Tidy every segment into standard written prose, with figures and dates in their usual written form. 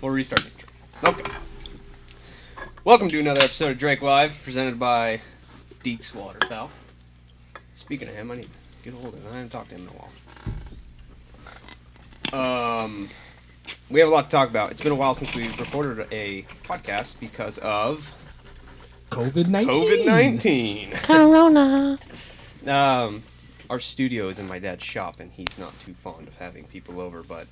We'll restart the intro. Okay. Welcome to another episode of Drake Live, presented by Deeks Waterfowl. Speaking of him, I need to get a hold of him. I haven't talked to him in a while. We have a lot to talk about. It's been a while since we recorded a podcast because of COVID-19. Corona. Our studio is in my dad's shop, and he's not too fond of having people over, but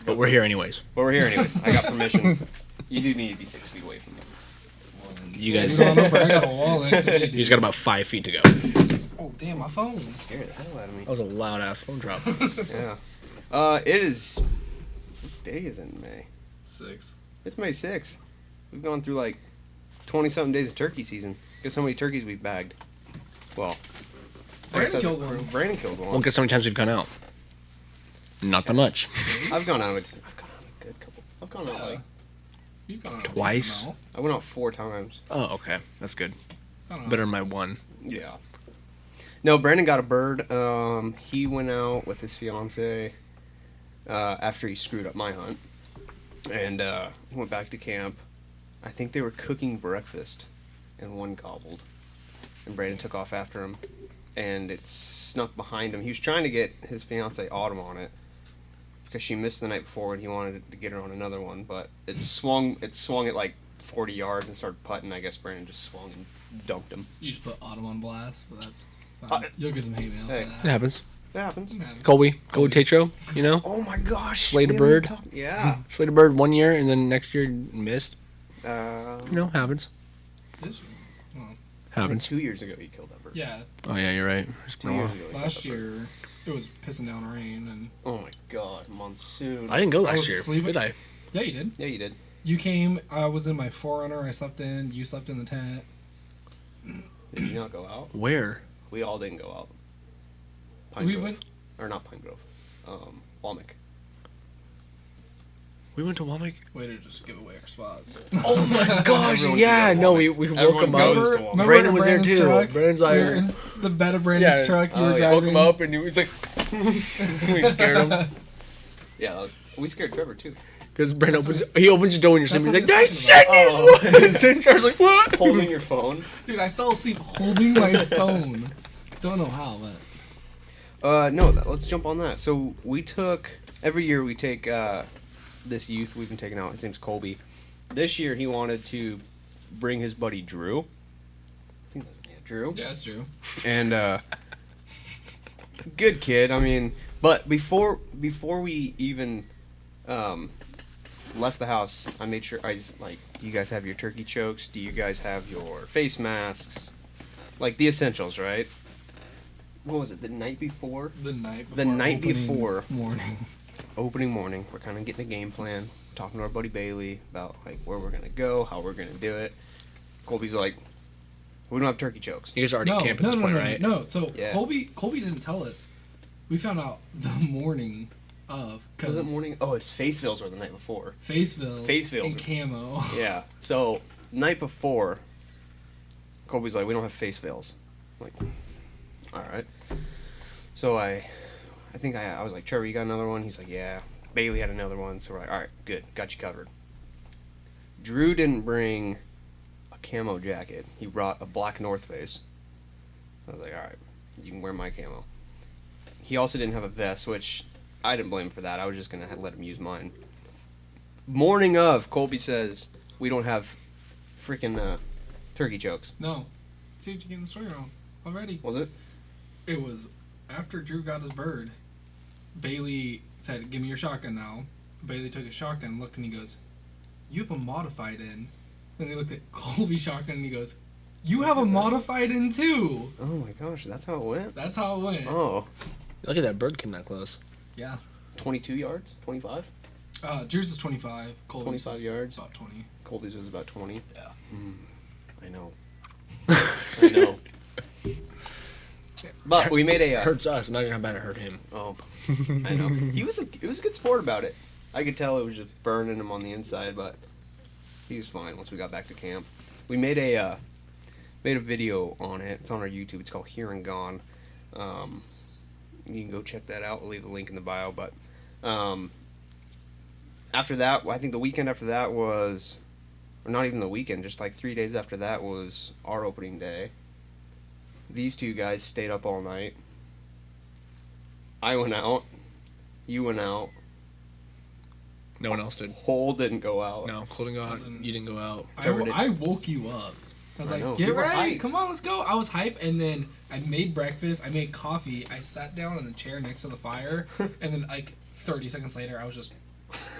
But we're here anyways. I got permission. You do need to be 6 feet away from me. You guys, I got a wall next to me, you just got about 5 feet to go. Oh, damn, my phone. Scared the hell out of me. That was a loud ass phone drop. Yeah. It is... What day is it in May? 6th. It's May 6th. We've gone through like 20-something days of turkey season. Guess how many turkeys we've bagged? Well... Brandon killed one. Brandon killed one. Well, guess how many times we've gone out? Not that much. I've gone out a good couple. I've gone out like... You've gone out Twice? I went out 4 times. Oh, okay. That's good. Better. Better than my one. Yeah. No, Brandon got a bird. He went out with his fiance after he screwed up my hunt. And he went back to camp. I think they were cooking breakfast, and one gobbled. And Brandon took off after him, and it snuck behind him. He was trying to get his fiance Autumn on it, because she missed the night before and he wanted to get her on another one, but it swung at like 40 yards and started putting. I guess Brandon just swung and dunked him. You just put Autumn on blast, but that's fine. You'll get some hate mail Hey. for It that. happens. It happens. Colby Tatro, you know? Oh my gosh. Slayed a we bird. haven't talked- Yeah. Slayed a bird 1 year and then next year missed. You You know, happens. This year. Well, Happens. 2 years ago you killed that bird. yeah, Oh, yeah, you're right. It's 2 been a years while. ago. you killed last that bird. year it was pissing down rain, and Oh my god, monsoon. I didn't go I last was year, sleeping. did I? yeah, you did. Yeah, you did. You came. I was in my Forerunner. I slept in. You slept in the tent. Did you not go out? Where? We all didn't go out. Pine We Grove. went. Or not Pine Grove. Walmick. We went to Walmart. Way to just give away our spots. Oh my gosh, Everyone yeah, can go no, Walmart. we woke Everyone him goes up. to Walmart. Remember Brandon was there Brandon's too. truck? Brandon's We like, were in the bed of Brandon's truck. You Oh, were yeah. woke driving. him up and he was like, we scared him. Yeah, we scared Trevor too. Because Brandon opens the door and you're sleeping. He's like, That's that's what Oh. Sydney's one! Sid Charles like, what? Holding your phone. Dude, I fell asleep holding my phone. Don't know how, but Let's jump on that. So every year we take this youth we've been taking out. His name's Colby. This year he wanted to bring his buddy Drew. I think that's Drew. yeah, it's true. And good kid. I mean, but before we even left the house, I made sure you guys have your turkey chokes. Do you guys have your face masks? Like the essentials, right? What was it? The night before? The night The before. night opening before. morning. Opening morning, we're kind of getting a game plan, talking to our buddy Bailey about like where we're gonna go, how we're gonna do it. Colby's like, we don't have turkey chokes. You guys are already camping at this point, right? No, so Yeah. Colby didn't tell us. We found out the morning of. Was it morning? Oh, his face veils were the night before. Face veils and camo. Yeah. So night before, Colby's like, we don't have face veils. I'm like, all right. So I think I was like, Trevor, you got another one? He's like, yeah. Bailey had another one. So we're like, all right, good, got you covered. Drew didn't bring a camo jacket. He brought a black North Face. I was like, all right, you can wear my camo. He also didn't have a vest, which I didn't blame him for that. I was just gonna let him use mine. Morning of, Colby says we don't have freaking turkey chokes. No. See what you getting the story wrong already. Was it? It was after Drew got his bird. Bailey said, "Give me your shotgun now." Bailey took his shotgun, looked, and he goes, "You have a modified in." Then he looked at Colby's shotgun and he goes, "You have a modified in too." Oh my gosh, that's how it went? That's how it went. Oh. Look at that bird came that close. Yeah. 22 yards? 25? Drew's is 25. Colby's 25 was yards? About 20. Colby's was about 20? Yeah. I know. I know. But we made a... Hurts us. Imagine how bad it hurt him. Oh, I know. He was a good sport about it. I could tell it was just burning him on the inside, but he was fine once we got back to camp. We made a video on it. It's on our YouTube. It's called Here and Gone. You can go check that out. We'll leave a link in the bio. But after that, I think the weekend after that was, or not even the weekend, just like 3 days after that was our opening day. These two guys stayed up all night. I went out. You went out. No one else did. Cole didn't go out. No, Cole didn't go out. You didn't go out. I woke you up. I was like, get ready, come on, let's go. I was hyped, and then I made breakfast, I made coffee, I sat down in the chair next to the fire, and then like 30 seconds later, I was just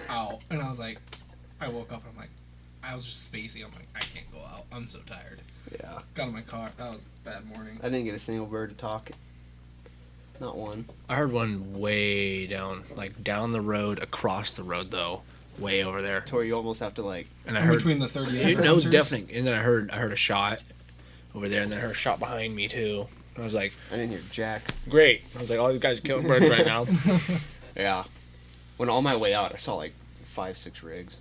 out. And I was like, I woke up, and I'm like, I was just spacey. I'm like, I can't go out. I'm so tired. Yeah. Got in my car. That was a bad morning. I didn't get a single bird to talk. Not one. I heard one way down, like down the road, across the road though, way over there. Tori, you almost have to like. And I heard between the 38. No, definitely. And then I heard a shot over there, and then I heard a shot behind me too. I was like, I didn't hear jack. great. I was like, all these guys are killing birds right now. Yeah. When on my way out, I saw like 5-6 rigs.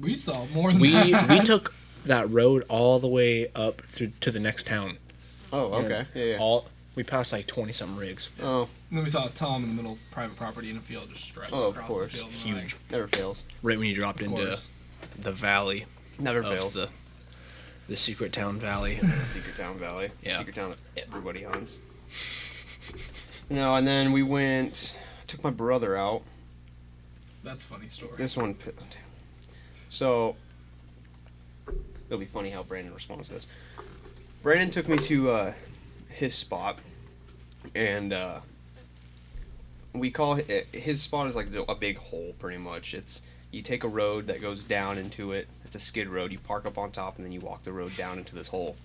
We saw more than We that. took that road all the way up through to the next town. Oh, okay. Yeah. We passed like 20-something rigs. Oh. And then we saw Tom in the middle of private property in a field just driving Oh, of across course. the field. And Huge. Never fails. Right when you dropped into course. the valley. Never of fails. The secret town valley. Secret Town Valley. Yeah. Secret Town that everybody hunts. No, and then we went. Took my brother out. That's a funny story. This one. So. It'll be funny how Brandon responds to this. Brandon took me to his spot, and we call his spot is like a big hole, pretty much. It's you take a road that goes down into it. It's a skid road. You park up on top, and then you walk the road down into this hole,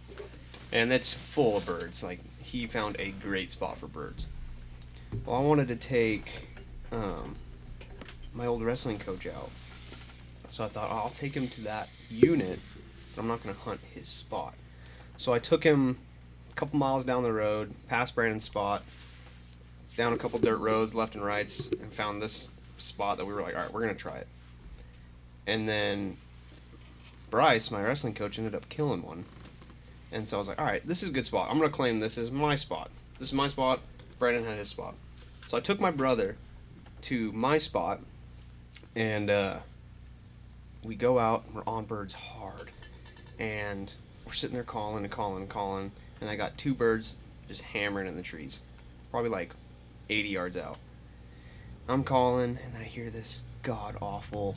and it's full of birds. Like he found a great spot for birds. Well, I wanted to take my old wrestling coach out, so I thought I'll take him to that unit. But I'm not going to hunt his spot. So I took him a couple miles down the road, past Brandon's spot, down a couple dirt roads, left and rights, and found this spot that we were like, all right, we're going to try it. And then Bryce, my wrestling coach, ended up killing one. And so I was like, all right, this is a good spot. I'm going to claim this as my spot. This is my spot. Brandon had his spot. So I took my brother to my spot, and we go out. We're on birds hard. And we're sitting there calling, and I got 2 birds just hammering in the trees, probably like 80 yards out. I'm calling, and then I hear this god-awful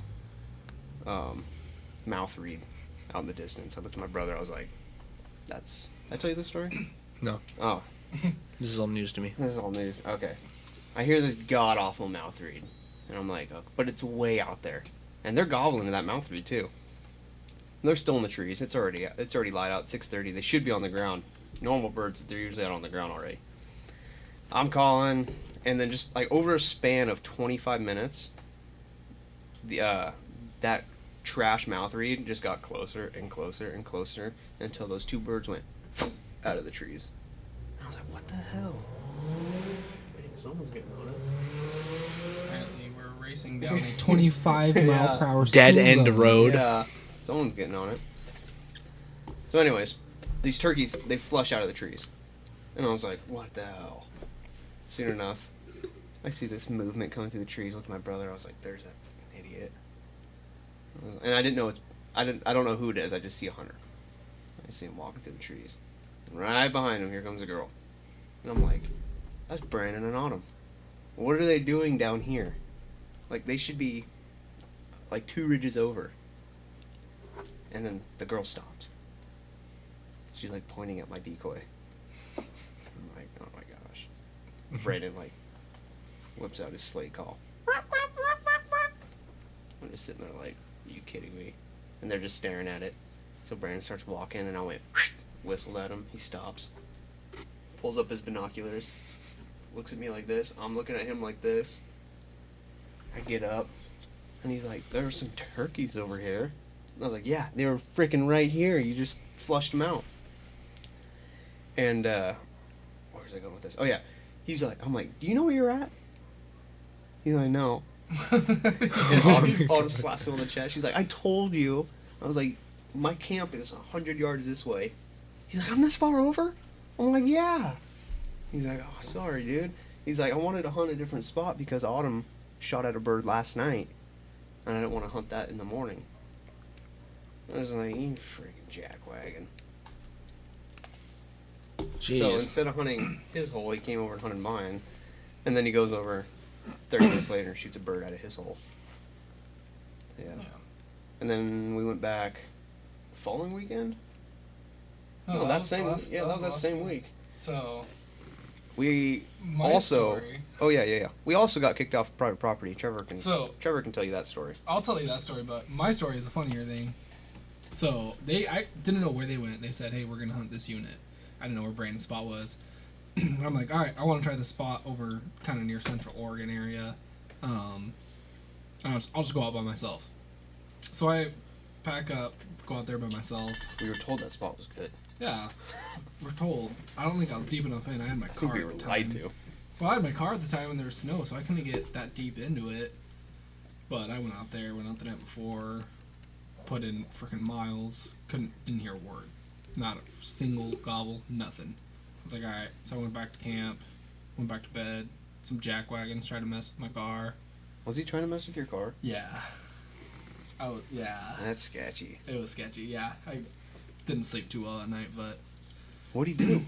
mouth reed out in the distance. I looked at my brother, I was like, did I tell you this story? No. Oh. This is all news to me. This is all news. Okay. I hear this god-awful mouth reed, and I'm like, oh, but it's way out there. And they're gobbling to that mouth reed, too. They're still in the trees. It's already light out. 6:30. They should be on the ground. Normal birds, they're usually out on the ground already. I'm calling, and then just like over a span of 25 minutes, that trash mouth reed just got closer and closer and closer until those 2 birds went out of the trees. And I was like, what the hell? Dang, someone's getting on it. Apparently, we're racing down a 25 mile per hour Dead school end zone. road. Yeah, someone's getting on it. So anyways, these turkeys, they flush out of the trees. And I was like, what the hell? Soon enough, I see this movement coming through the trees. Look at my brother. I was like, there's that fucking idiot. And I didn't know I don't know who it is. I just see a hunter. I see him walking through the trees. And right behind him, here comes a girl. And I'm like, that's Brandon and Autumn. What are they doing down here? Like, they should be like 2 ridges over. And then the girl stops. She's like pointing at my decoy. I'm like, oh my gosh. Brandon like whips out his slate call. I'm just sitting there like, are you kidding me? And they're just staring at it. So Brandon starts walking, and I went, whistled at him. He stops, pulls up his binoculars, looks at me like this. I'm looking at him like this. I get up, and he's like, there are some turkeys over here. And I was like, yeah, they were freaking right here. You just flushed them out. And, where was I going with this? Oh, yeah. He's like, I'm like, do you know where you're at? He's like, no. And Autumn slaps him on the chest. She's like, I told you. I was like, my camp is 100 yards this way. He's like, I'm this far over? I'm like, yeah. He's like, oh, sorry, dude. He's like, I wanted to hunt a different spot because Autumn shot at a bird last night. and I didn't want to hunt that in the morning. I was like, you freaking jackwagon. Jeez. So instead of hunting his hole, he came over and hunted mine, and then he goes over 30 minutes later and shoots a bird out of his hole. Yeah. And then we went back the following weekend. Oh, No, that was that same week. So we my also. story. Oh yeah. We also got kicked off private property. Trevor can tell you that story. I'll tell you that story, but my story is a funnier thing. So I didn't know where they went. They said, "Hey, we're gonna hunt this unit." I didn't know where Brandon's spot was. And I'm like, all right, I want to try this spot over kind of near Central Oregon area. I'll just go out by myself. So I pack up, go out there by myself. We were told that spot was good. Yeah, we're told. I don't think I was deep enough in. I had my car We at were the time. lied to. Well, I had my car at the time when there was snow, so I couldn't get that deep into it. But I went out the night before, put in freaking miles, didn't hear a word. Not a single gobble, nothing. I was like, alright. So I went back to camp, went back to bed. Some jackwagons tried to mess with my car. Was he trying to mess with your car? Yeah. Yeah. That's sketchy. It was sketchy, yeah. I didn't sleep too well at night, but... What'd he do?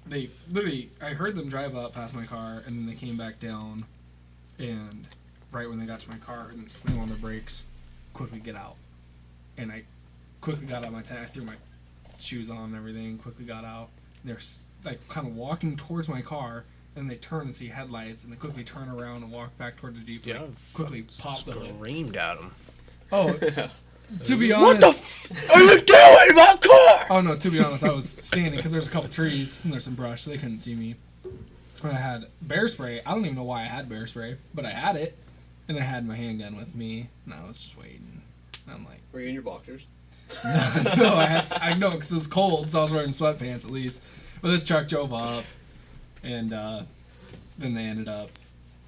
They literally, I heard them drive up past my car, and then they came back down, and right when they got to my car, and slam on their brakes, quickly get out. And I quickly got out of my tent. I threw my shoes on and everything, quickly got out. They're like kind of walking towards my car, and they turn and see headlights, and they quickly turn around and walk back toward the Jeep. Yeah, quickly pop the hood. Screamed at him. Oh, to be honest, what the are you doing in my car? Oh no, to be honest, I was standing because there's a couple trees and there's some brush, so they couldn't see me. And I had bear spray. I don't even know why I had bear spray, but I had it, and I had my handgun with me, and I was just waiting. And I'm like, were you in your boxers? no, I know because it was cold, so I was wearing sweatpants at least. But this truck drove up, and then they ended up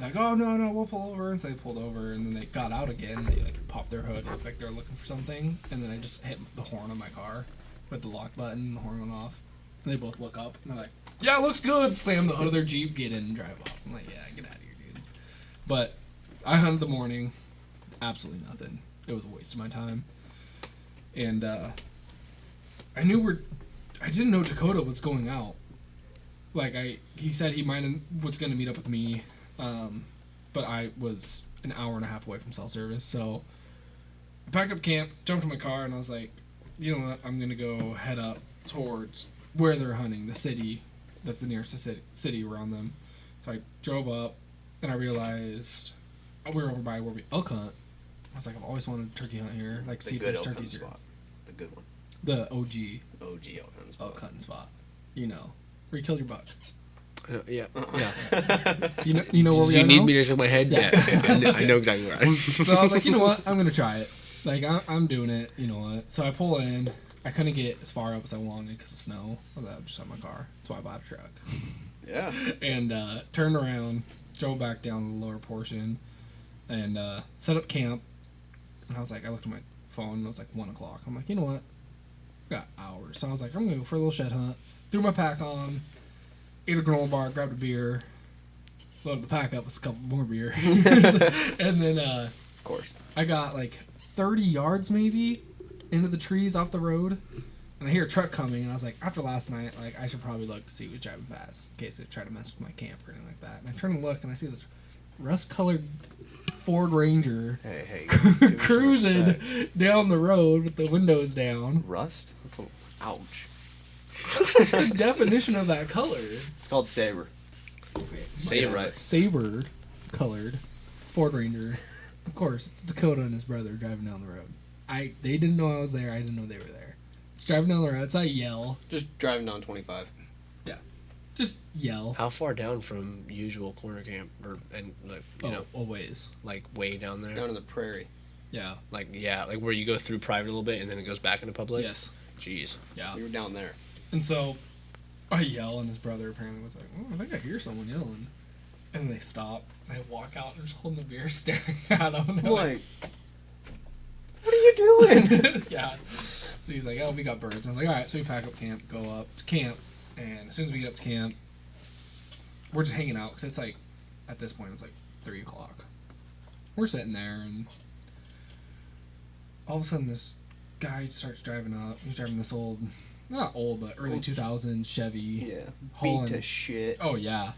like, oh no, we'll pull over. And so they pulled over, and then they got out again. They like popped their hood, looked like they were looking for something, and then I just hit the horn on my car with the lock button. The horn went off, and they both look up, and they're like, yeah, it looks good. Slam the hood of their Jeep, get in, and drive off. I'm like, yeah, get out of here, dude. But I hunted the morning, absolutely nothing. It was a waste of my time. And I didn't know Dakota was going out. Like he said he was going to meet up with me, but I was an hour and a half away from cell service. So I packed up camp, jumped in my car, and I was like, you know what, I'm going to go head up towards where they're hunting, the city. That's the nearest city around them. So I drove up, and I realized we were over by where we elk hunt. I was like, I've always wanted to turkey hunt here. Like, see if there's turkeys here. The good one. The OG elk hunting spot. You know, where you killed your buck. Yeah. You know where we are. Do you need now? me to shake my head? Yeah. I know exactly where I am. So I was like, you know what? I'm gonna try it. Like I'm doing it. You know what? So I pull in. I couldn't get as far up as I wanted because of snow. I was just on my car. So I bought a truck. Yeah. And turned around, drove back down the lower portion, and set up camp. And I was like, I looked at my phone, and it was like 1 o'clock. I'm like, you know what? I got hours. So I was like, I'm going to go for a little shed hunt. Threw my pack on, ate a granola bar, grabbed a beer, loaded the pack up with a couple more beer. And then, of course, I got like 30 yards maybe into the trees off the road. And I hear a truck coming, and I was like, after last night, like I should probably look to see who's driving fast in case they try to mess with my camp or anything like that. And I turn and look, and I see this rust-colored Ford Ranger cruising down the road with the windows down. Rust? Ouch. The definition of that color. It's called saber. Saber. Saber-colored Ford Ranger. Of course, it's Dakota and his brother driving down the road. They didn't know I was there. I didn't know they were there. Just driving down the road, so I yell. Just driving down 25. Yeah. Just yell. How far down from usual corner camp, A ways. Like way down there? Down in the prairie. Yeah. Like where you go through private a little bit and then it goes back into public? Yes. Jeez. Yeah. We were down there. And so I yell, and his brother apparently was like, oh, I think I hear someone yelling. And they stop. And I walk out and just holding the beer, staring at them. And like, what are you doing? Yeah. So he's like, oh, we got birds. I was like, all right. So we pack up camp, go up to camp. And as soon as we get up to camp, we're just hanging out. Because it's like, at this point, it's like 3 o'clock. We're sitting there, and all of a sudden this guy starts driving up. He's driving this old, not old, but early 2000s Chevy. Yeah. Hauling, Beat to shit. oh yeah,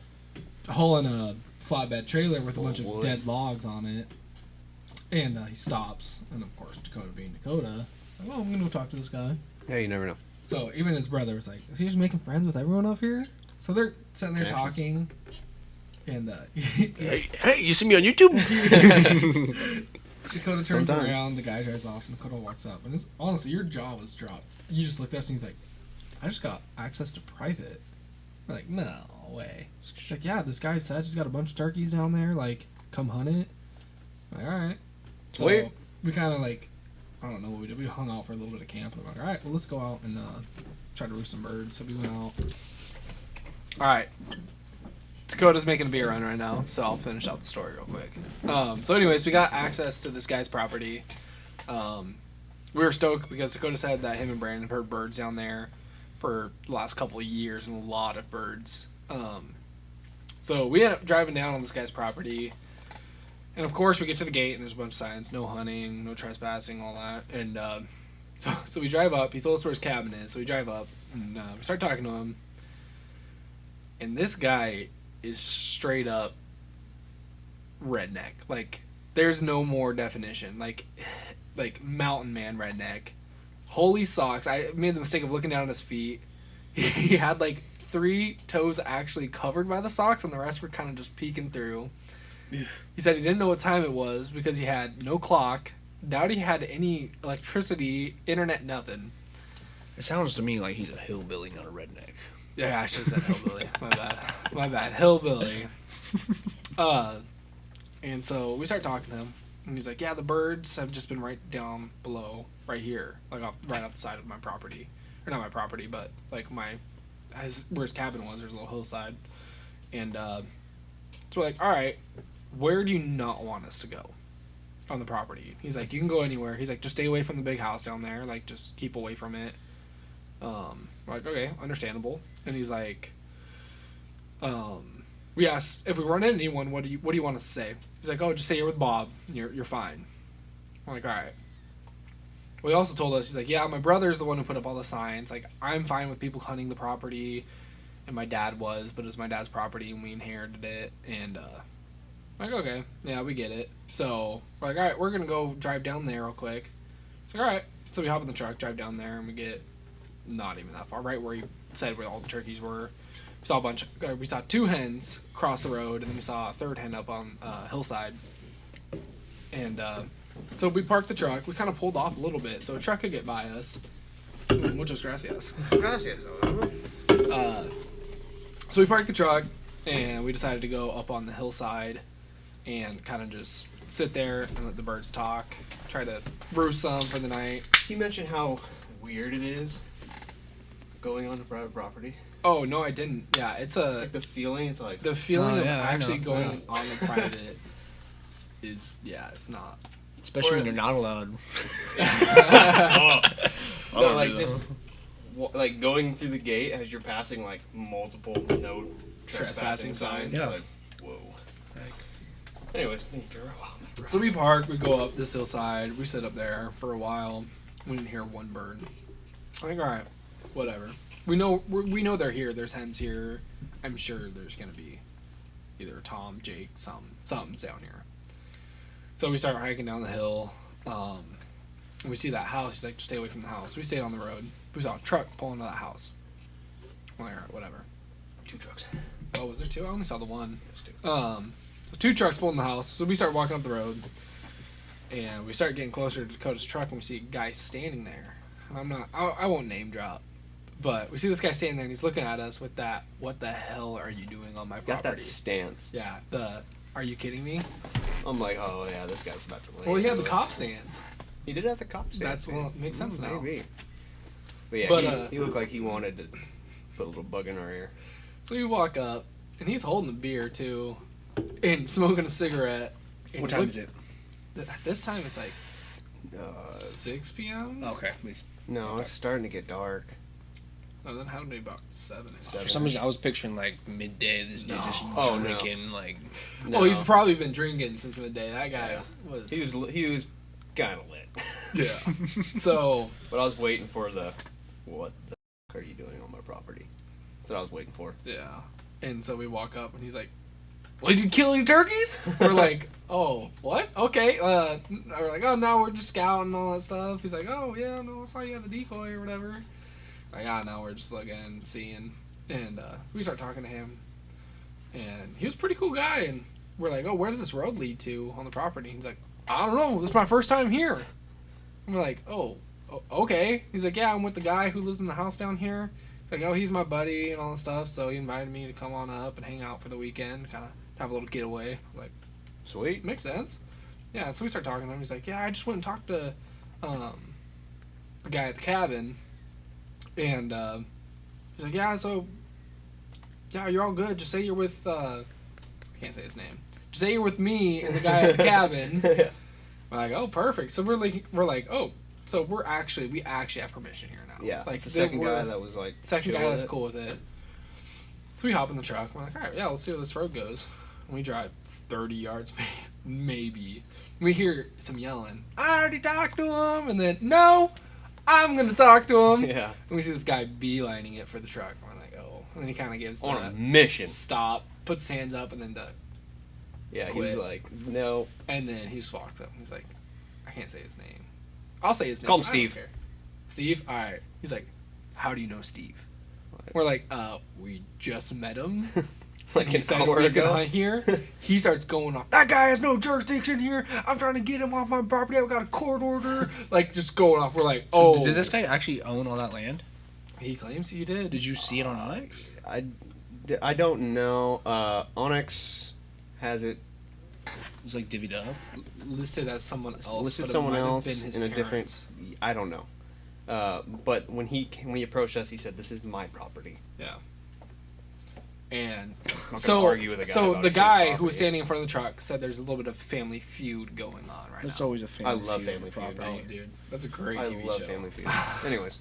hauling a flatbed trailer with a bunch of dead logs on it. And he stops, and of course Dakota being Dakota, like, well, I'm gonna go talk to this guy. Yeah, you never know. So even his brother was like, is he just making friends with everyone up here? So they're sitting there talking, and Hey, you see me on YouTube? Dakota turns Sometimes. around, the guy drives off, and Dakota walks up. And it's honestly, your jaw was dropped. You just looked at us, and he's like, I just got access to private. I'm like, no way. She's like, yeah, this guy said he's got a bunch of turkeys down there, like, come hunt it. I'm like, alright. So Sweet. we kind of like, I don't know what we did. We hung out for a little bit of camp. I'm like, alright, well, let's go out and try to roost some birds. So we went out. Alright. Dakota's making a beer run right now, so I'll finish out the story real quick. So anyways, we got access to this guy's property. We were stoked because Dakota said that him and Brandon have heard birds down there for the last couple of years, and a lot of birds. So we end up driving down on this guy's property, and of course we get to the gate and there's a bunch of signs, no hunting, no trespassing, all that. And so we drive up. He told us where his cabin is, so we drive up and we start talking to him. And this guy is straight up redneck. Like, there's no more definition. Like mountain man redneck. Holy socks. I made the mistake of looking down at his feet. He had like 3 toes actually covered by the socks, and the rest were kind of just peeking through. He said he didn't know what time it was because he had no clock. Doubt he had any electricity, internet, nothing. It sounds to me like he's a hillbilly, not a redneck. Yeah, I should have said hillbilly. My bad. Hillbilly. And so we start talking to him, and he's like, yeah, the birds have just been right down below, right here, like right off the side of my property. Or not my property, but like where his cabin was, there's a little hillside. And so we're like, all right, where do you not want us to go on the property? He's like, you can go anywhere. He's like, just stay away from the big house down there. Like, just keep away from it. We're like, okay, understandable. And he's like, we asked if we run into anyone, what do you want us to say? He's like, oh, just say you're with Bob. You're fine. I'm like, all right. Well, he also told us, he's like, yeah, my brother's the one who put up all the signs. Like, I'm fine with people hunting the property, and my dad was, but it was my dad's property, and we inherited it. And like, okay, yeah, we get it. So we're like, all right, we're gonna go drive down there real quick. It's like, all right. So we hop in the truck, drive down there, and we get not even that far, right where he said where all the turkeys were. We saw 2 hens cross the road, and then we saw a 3rd hen up on hillside. And so we parked the truck. We kind of pulled off a little bit so a truck could get by us. Muchas gracias. Gracias. So we parked the truck, and we decided to go up on the hillside and kind of just sit there and let the birds talk. Try to roost some for the night. He mentioned how weird it is going on private property. Oh, no, I didn't. Yeah, it's Like the feeling, it's like... the feeling of yeah, I actually know. going on the private is, yeah, it's not. Especially when you're not allowed. No, like just like going through the gate as you're passing like multiple no trespassing signs. Yeah. Like, whoa. Anyways, So we park, we go up this hillside, we sit up there for a while. We didn't hear one bird. I'm like, all right, whatever. We know they're here. There's hens here. I'm sure there's gonna be either Tom, Jake, something's down here. So we start hiking down the hill. And we see that house. He's like, just stay away from the house. We stayed on the road. We saw a truck pull into that house. I'm like, all right, whatever. 2 trucks. Oh, was there 2? I only saw the one. There's 2. So 2 trucks pulled in the house. So we start walking up the road, and we start getting closer to Dakota's truck, and we see a guy standing there. And I won't name drop, but we see this guy standing there, and he's looking at us with that, what the hell are you doing on my He's property? got that stance. Yeah, are you kidding me? I'm like, oh yeah, this guy's about to land. Well, he had the cop stance. He did have the cop stance. Makes sense now. Maybe. But yeah, But, he looked like he wanted to put a little bug in our ear. So we walk up, and he's holding a beer too, and smoking a cigarette. And What time is it? This time it's like 6 p.m. Okay, at least. No, Okay. it's starting to get dark. Oh, then how to be about 7. For some reason, I was picturing like midday. This dude just Oh, no. drinking like. Oh, he's probably been drinking since midday. That guy Yeah. was. He was kind of lit. Yeah. So, But I was waiting for the, what the f*** are you doing on my property? That's what I was waiting for. yeah. And so we walk up, and he's like, "Well, you killing turkeys?" We're like, "Oh, what? Okay." We're like, "Oh, no, we're just scouting and all that stuff." He's like, "Oh, yeah, no, I saw you had the decoy or whatever." Like, no, we're just looking and seeing. And we start talking to him. And he was a pretty cool guy. And we're like, "Oh, where does this road lead to on the property?" He's like, "I don't know. This is my first time here." And we're like, "Oh, okay." He's like, "Yeah, I'm with the guy who lives in the house down here." Like, "Oh, he's my buddy and all that stuff, so he invited me to come on up and hang out for the weekend, kind of have a little getaway." Like, Sweet. makes sense. Yeah, so we start talking to him. He's like, "Yeah, I just went and talked to the guy at the cabin," and he's like, "Yeah, so yeah, you're all good. Just say you're with I can't say his name. Just say you're with me and the guy at the cabin." We're like, "Oh, perfect." So we're like, "Oh, so we actually have permission here now." Yeah, like it's the second guy that was like... second guy chill that's with it. cool with it. So we hop in the truck. We're like, "All right, yeah, let's see where this road goes." And we drive 30 yards, maybe. We hear some yelling. "I already talked to him," and then, "No, I'm gonna talk to him." Yeah. And we see this guy beelining it for the truck. We're like, "Oh," and then he kind of gives On a the mission. stop, puts his hands up, and then Yeah, he quit. was like, no. and then he just walks up. And he's like, "I can't say his name. I'll say his name. Call him I don't Steve." care." Steve? All right. He's like, "How do you know Steve?" We're like, we just met him. Like He an said hour we could ago. hunt here. He starts going off. "That guy has no jurisdiction here. I'm trying to get him off my property. I've got a court order." Like, just going off. We're like, "Oh." Did this guy actually own all that land? He claims he did. Did you see it on Onyx? I don't know. Onyx has it It was like divvied up. Listed as someone else. listed but it someone might have else been his in a parents. different... I don't know. But when he approached us, he said, "This is my property." Yeah. And I'm not so, gonna argue with a guy so about the his guy who property. was standing in front of the truck said there's a little bit of family feud going on right It's now. always a family. I love feud Family Feud. property. Oh, dude, that's a great I TV love show. Family Feud. Anyways.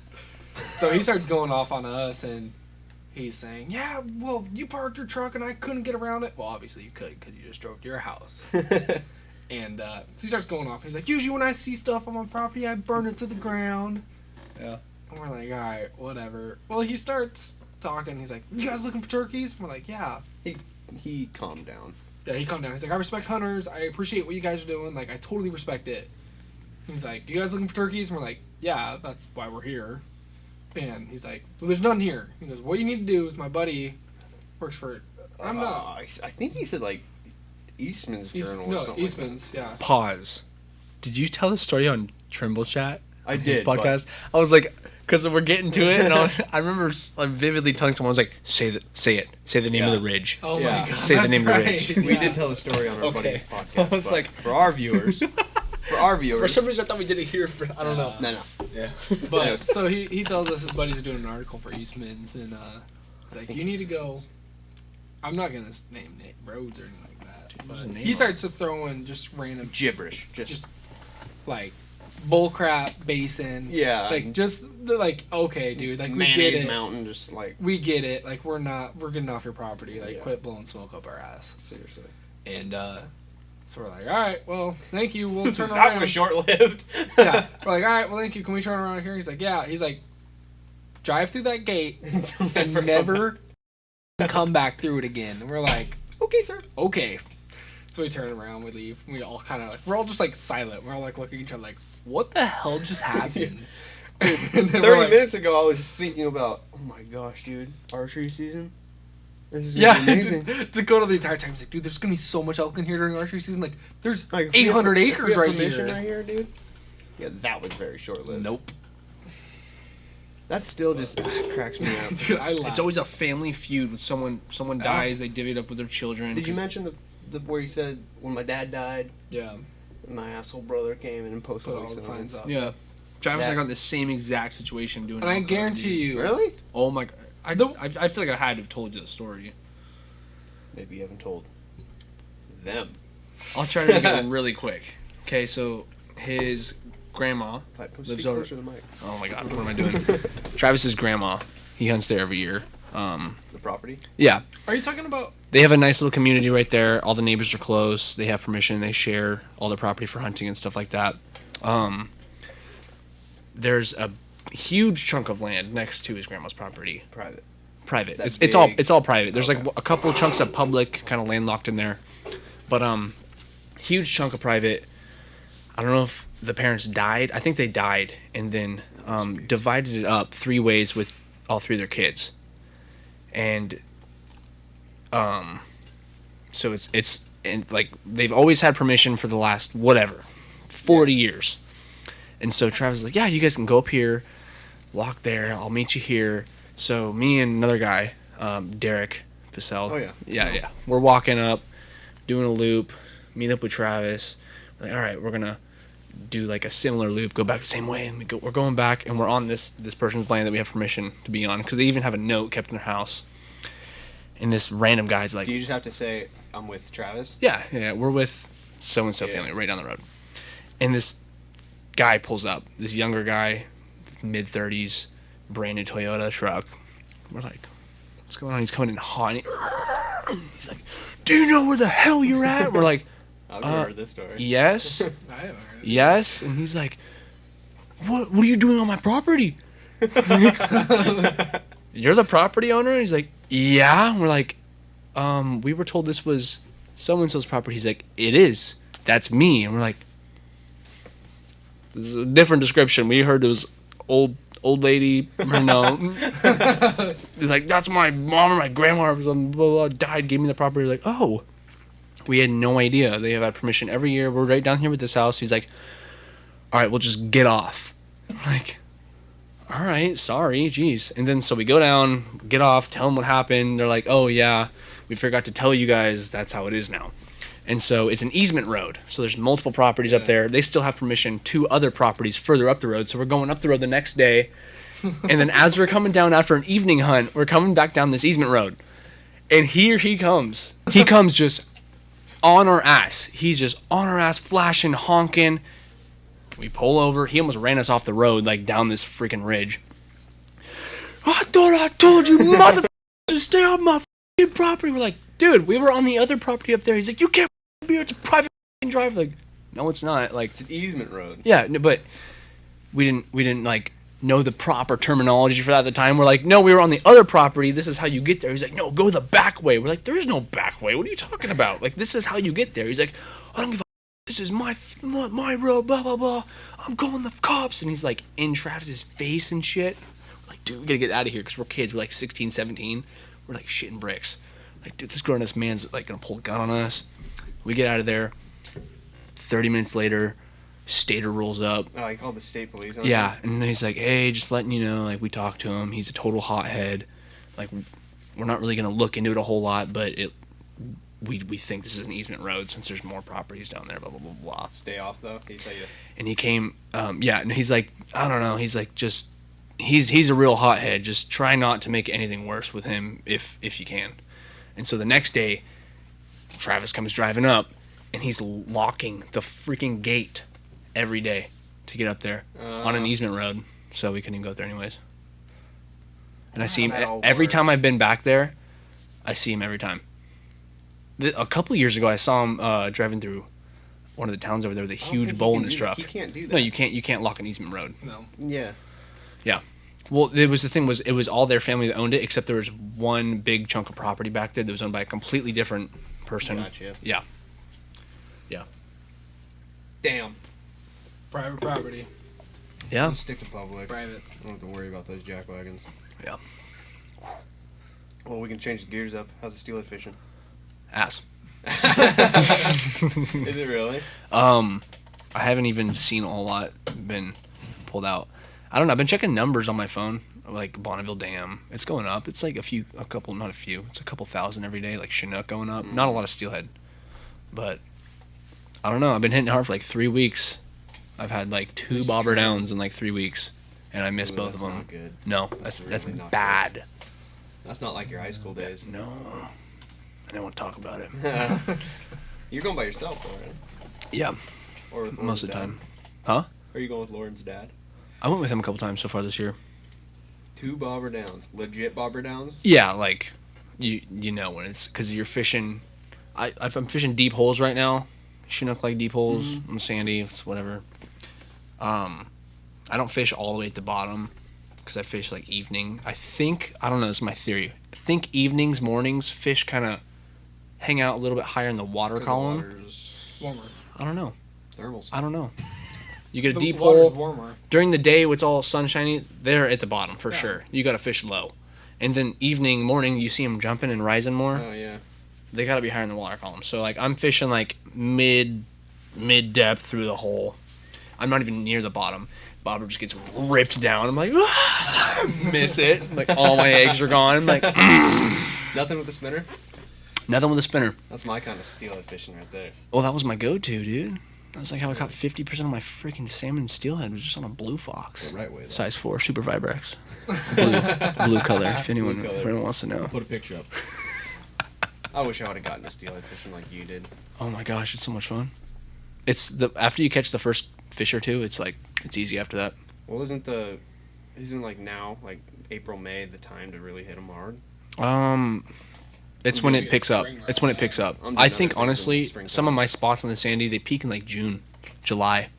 So he starts going off on us, and he's saying, "Yeah, well, you parked your truck, and I couldn't get around it." Well, obviously you could, because you just drove to your house. And so he starts going off, and he's like, "Usually when I see stuff on my property, I burn it to the ground." Yeah. And we're like, "All right, whatever." Well, he starts talking. He's like, "You guys looking for turkeys?" We're like, "Yeah." He calmed down. Yeah, he calmed down. He's like, "I respect hunters. I appreciate what you guys are doing. Like, I totally respect it." He's like, "You guys looking for turkeys?" And we're like, "Yeah, that's why we're here." And he's like, "Well, there's none here." He goes, "What you need to do is my buddy works for... I'm not... I think he said like Eastman's Journal or no, something. Eastman's, yeah. Pause. Did you tell the story on Trimble Chat? I on his did, but- podcast. I was like, because we're getting to it, and I remember like vividly telling someone, I was like, say it, say the name of Yeah. the ridge. Oh Yeah. my god, Say the that's name of the right. ridge. We Yeah. did tell the story on our Okay. buddy's podcast. I was but like- for our viewers, For some reason, I thought we did it here. I don't know. no. Yeah. But so he tells us his buddy's doing an article for Eastman's, and he's like, think "You need to go." I'm not gonna name roads or anything like that. what's the But name he of starts to throw in just random Gibberish. just like bullcrap basin. Yeah. Like just like, okay, dude, like we get Mayonnaise it. Mountain, just like We get it. Like we're getting off your property. Like Yeah. quit blowing smoke up our ass. seriously. And so we're like, "All right, well, thank you. We'll turn That around." was short lived. Yeah. We're like, "All right, well, thank you. Can we turn around here?" He's like, "Yeah." He's like, "Drive through that gate and never come back through it again." And we're like, Okay, sir. "Okay." So we turn around, we leave. We all kind of like, we're all just like silent. We're all like looking at each other like, what the hell just happened? And then 30 we're like, minutes ago, I was just thinking about, oh my gosh, dude, archery season. This is yeah, amazing. Dakota the entire time he's like, "Dude, there's gonna be so much elk in here during archery season. Like, there's Like, if we have 800 per- if we acres have right permission here." right here, dude. Yeah, that was very short lived. Nope. That still just cracks me up. Dude, I laughed. It's always a family feud with someone dies, they divvy it up with their children. Did you mention the where you said when my dad died, Yeah. my asshole brother came in and posted Put all all the the signs up. Yeah. Travis and I That- got the same exact situation doing. And I elk hunting, guarantee dude. you. Really? Oh my! I feel like I had to have told you the story. Maybe you haven't told them. I'll try to make it really quick. Okay, so his grandma lives Speak over. closer to the mic. Oh my god, what am I doing? Travis's grandma. He hunts there every year. The property. Yeah, Are you talking about? they have a nice little community right there. All the neighbors are close. They have permission. They share all their property for hunting and stuff like that. There's a huge chunk of land next to his grandma's property. Private. That's It's all private. There's Okay. like a couple chunks of public, kind of landlocked in there, but huge chunk of private. I don't know if the parents died. I think they died, and then divided it up 3 ways with all 3 of their kids, and so it's and like they've always had permission for the last 40 years, and so Travis is like, yeah, you guys can go up here, walk there. I'll meet you here. So me and another guy, Derek Pissell. Oh, yeah. Yeah. We're walking up, doing a loop, meet up with Travis. We're like, all right, we're gonna do like a similar loop, go back the same way, and we're going back, and we're on this person's land that we have permission to be on, because they even have a note kept in their house. And this random guy's like, Do you just have to say, I'm with Travis? yeah, we're with so-and-so family right down the road. And this guy pulls up, this younger guy, mid-30s, brand new Toyota truck. We're like, what's going on? He's coming in hot. He's like, do you know where the hell you're at? We're like, I've never heard this story. yes, I haven't heard it. yes. And he's like, what are you doing on my property? You're the property owner? And he's like, yeah. And we're like, we were told this was so-and-so's property. He's like, it is. That's me. And we're like, this is a different description. We heard it was old lady, no. He's like, that's my mom or my grandma or blah, blah, blah, died, gave me the property. Like, oh. We had no idea. They have had permission every year. We're right down here with this house. He's like, all right, we'll just get off. I'm like, all right, sorry, jeez. And then so we go down, get off, tell them what happened. They're like, oh, yeah, we forgot to tell you guys that's how it is now. And so it's an easement road. So there's multiple properties up there. They still have permission to other properties further up the road. So we're going up the road the next day. And then as we're coming down after an evening hunt, we're coming back down this easement road. And here he comes. He comes just on our ass. He's just on our ass, flashing, honking. We pull over. He almost ran us off the road, like down this freaking ridge. I thought I told you, motherfucker, to stay on my fucking property. We're like, dude, we were on the other property up there. He's like, you can't be here. It's a private drive. Like, no, it's not. Like, It's an easement road. yeah, no, but we didn't like know the proper terminology for that at the time. We're like, no, we were on the other property. This is how you get there. He's like, no, go the back way. We're like, there is no back way. What are you talking about? Like, this is how you get there. He's like, I don't give a. This is my road. Blah blah blah. I'm calling the cops. And he's like in Travis's face and shit. We're like, dude, we gotta get out of here because we're kids. We're like 16, 17. We're like shitting bricks. Like, dude, this grown-ass man's like gonna pull a gun on us. We get out of there. 30 minutes later, Stater rolls up. Oh, he called the state police on Yeah, and he's like, hey, just letting you know, like, we talked to him. He's a total hothead. Like, we're not really going to look into it a whole lot, but we think this is an easement road since there's more properties down there, blah, blah, blah, blah. Stay off, though. Can he tell you? And he came, and he's like, I don't know. He's like, just, he's a real hothead. Just try not to make anything worse with him if you can. And so the next day, Travis comes driving up, and he's locking the freaking gate every day to get up there on an easement road, so we couldn't even go up there anyways. And I see him every time I've been back there. I see him every time. A couple years ago, I saw him driving through one of the towns over there with a huge bowl in his truck. He can't do that. No, you can't lock an easement road. No. Yeah. Yeah. Well, it was all their family that owned it, except there was one big chunk of property back there that was owned by a completely different person. Gotcha. Yeah. Yeah. Damn. Private property. Yeah. Just stick to public. Private. I don't have to worry about those jack wagons. Yeah. Well, we can change the gears up. How's the steelhead fishing? Ass. Is it really? I haven't even seen a whole lot been pulled out. I don't know. I've been checking numbers on my phone, like Bonneville Dam. It's going up. It's like it's a couple thousand every day, like Chinook going up. Not a lot of steelhead. But I don't know. I've been hitting hard for like 3 weeks. I've had like 2 bobber downs in like 3 weeks, and I missed both of them. Not good. No, that's really not bad. Good. That's not like your high school days. No, I don't want to talk about it. You're going by yourself, though, right? Yeah, Or with most of the Lauren's time. Huh? dad? Are you going with Lauren's dad? I went with him a couple times so far this year. 2 bobber downs, legit bobber downs. Yeah, like you know when it's because you're fishing. I'm fishing deep holes right now. Chinook like deep holes on sandy. It's whatever. I don't fish all the way at the bottom because I fish like evening. I don't know, this is my theory. I think evenings, mornings, fish kind of hang out a little bit higher in the water column. The water's Warmer. I don't know. thermals. I don't know. You get a The deep water's hole. warmer. During the day, when it's all sunshiny, they're at the bottom for Yeah. sure. You got to fish low. And then evening, morning, you see them jumping and rising more. Oh yeah. They got to be higher in the water column. So like I'm fishing like mid depth through the hole. I'm not even near the bottom. Bobber just gets ripped down. I'm like, miss it. Like all my eggs are gone. I'm like, Nothing with the spinner. nothing with a spinner. That's my kind of steelhead fishing right there. Well, that was my go-to, dude. That was like how I caught 50% of my freaking salmon steelhead was just on a blue fox. The right way, though. Size 4, Super Vibrex. Blue color, if anyone wants to know. Put a picture up. I wish I would have gotten to steelhead fishing like you did. Oh my gosh, it's so much fun. After you catch the first fish or two, it's easy after that. Well, isn't like now, like April, May, the time to really hit them hard? It's I'm when gonna it be picks in up. spring right It's when it now. picks up. I'm doing I other think things in honestly, springtime. some of my spots on the Sandy, they peak in like June, July,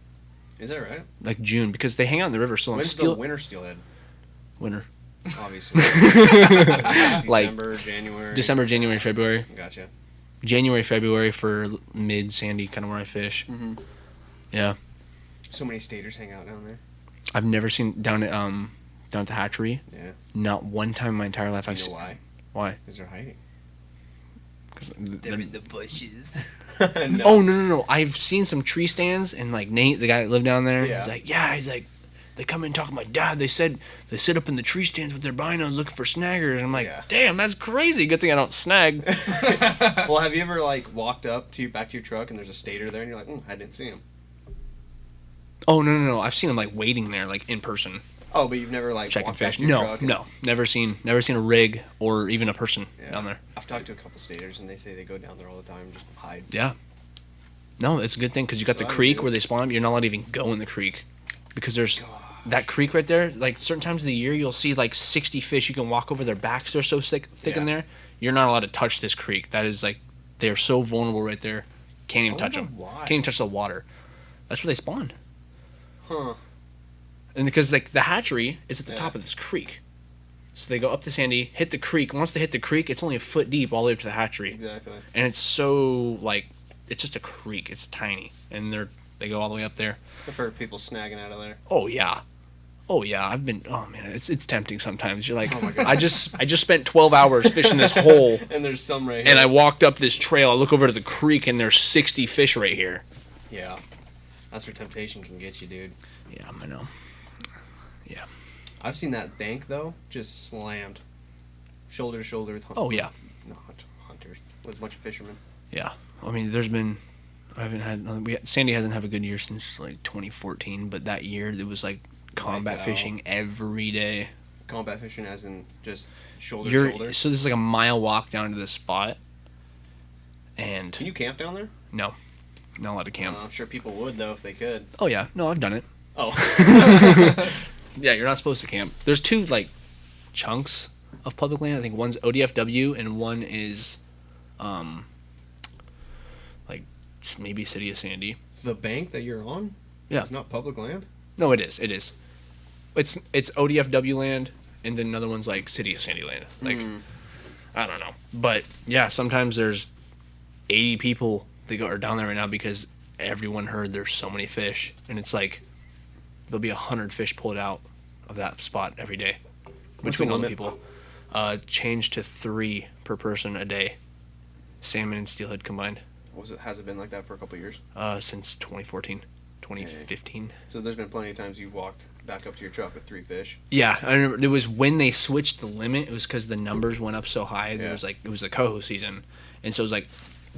Is that right? like June, because they hang out in the river so long. When's the winter steelhead? winter. Obviously. Like, December, January. December, January, February. Gotcha. January, February for mid Sandy, kind of where I fish. Mm-hmm. Yeah, So many staters hang out down there. I've never seen down at the hatchery. Yeah. Not one time in my entire life Do I've you know seen. why? Why? Because they're hiding. 'Cause They're in the bushes. No. Oh no! I've seen some tree stands, and like Nate, the guy that lived down there, Yeah. he's like, they come in and talk to my dad. They said they sit up in the tree stands with their binos looking for snaggers. And I'm like, Yeah. damn, that's crazy. Good thing I don't snag. Well, have you ever like walked up to back to your truck and there's a stater there and you're like, I didn't see him. Oh no! I've seen them like waiting there, like in person, Oh, but you've never like checking walked back fish. to your No, truck and- no, never seen a rig or even a person Yeah. down there. I've talked to a couple staters and they say they go down there all the time and just hide. Yeah. No, it's a good thing because you got So the I would creek do. where they spawn. You're not allowed to even go in the creek because there's that creek right there. Like certain times of the year, you'll see like 60 fish. You can walk over their backs. They're so thick in Yeah. there. You're not allowed to touch this creek. That is like they are so vulnerable right there. Can't even I touch wonder them. why. Can't even touch the water. That's where they spawn. Huh. And because like the hatchery is at the Yeah. top of this creek, so they go up the Sandy, hit the creek. Once they hit the creek, it's only a foot deep all the way up to the hatchery. Exactly. And it's so like it's just a creek. It's tiny, and they go all the way up there. I've heard people snagging out of there. Oh yeah, I've been. Oh man, it's tempting sometimes. You're like, Oh my God. I just spent 12 hours fishing this hole, And there's some right here. and I walked up this trail. I look over to the creek, and there's 60 fish right here. Yeah. That's where temptation can get you, dude. Yeah, I know. Yeah. I've seen that bank though, just slammed, shoulder to shoulder with Oh yeah. hunters, with a bunch of fishermen. Yeah. I mean, there's been. I haven't had. Sandy hasn't had a good year since like 2014, but that year it was like combat out. fishing every day. Combat fishing as in just shoulder to shoulder. So this is like a mile walk down to this spot, and Can you camp down there? no, not allowed to camp. I'm sure people would though if they could. Oh yeah, no, I've done it. Oh. Yeah, you're not supposed to camp. There's two like chunks of public land. I think one's ODFW and one is, like maybe City of Sandy. The bank that you're on? Yeah. It's not public land? No, it is. It is. It's ODFW land, and then another one's like City of Sandy land. Like, I don't know, but yeah, sometimes there's 80 people that are down there right now because everyone heard there's so many fish, and it's like there'll be 100 fish pulled out of that spot every day What's between the all the limit? people. Change to 3 per person a day, salmon and steelhead combined, Has it been like that for a couple of years? since 2014, 2015. So there's been plenty of times you've walked back up to your truck with 3 fish. Yeah, I remember it was when they switched the limit. It was because the numbers went up so high. There Yeah. was like it was the coho season, and so it was like,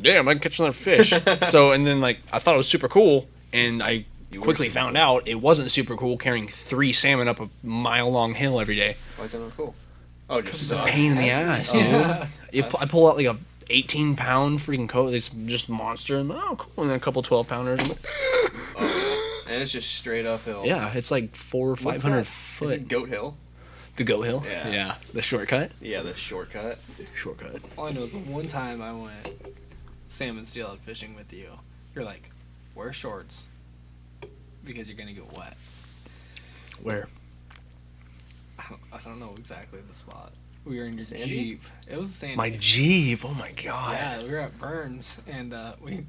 damn, I can catch another fish. So and then like I thought it was super cool, and I You were quickly super found cool. out it wasn't super cool carrying 3 salmon up a mile-long hill every day. Why is that not cool? Oh, it just It's a sucks. pain in the ass, dude. I pull out like a 18-pound freaking coho. It's just monster, and oh cool, and then a couple 12-pounders. I'm like, And it's just straight uphill. yeah, it's like 400 or What's 500 that? foot. Is it Goat Hill? The goat hill. Yeah. The shortcut. Yeah, the shortcut. Shortcut. All I know is the one time I went salmon steelhead fishing with you, you're like, wear shorts, because you're gonna get wet. Where? I don't know exactly the spot. We were in your Sandy? Jeep. It was sandy. My Jeep. Oh my god. Yeah, we were at Burns, and we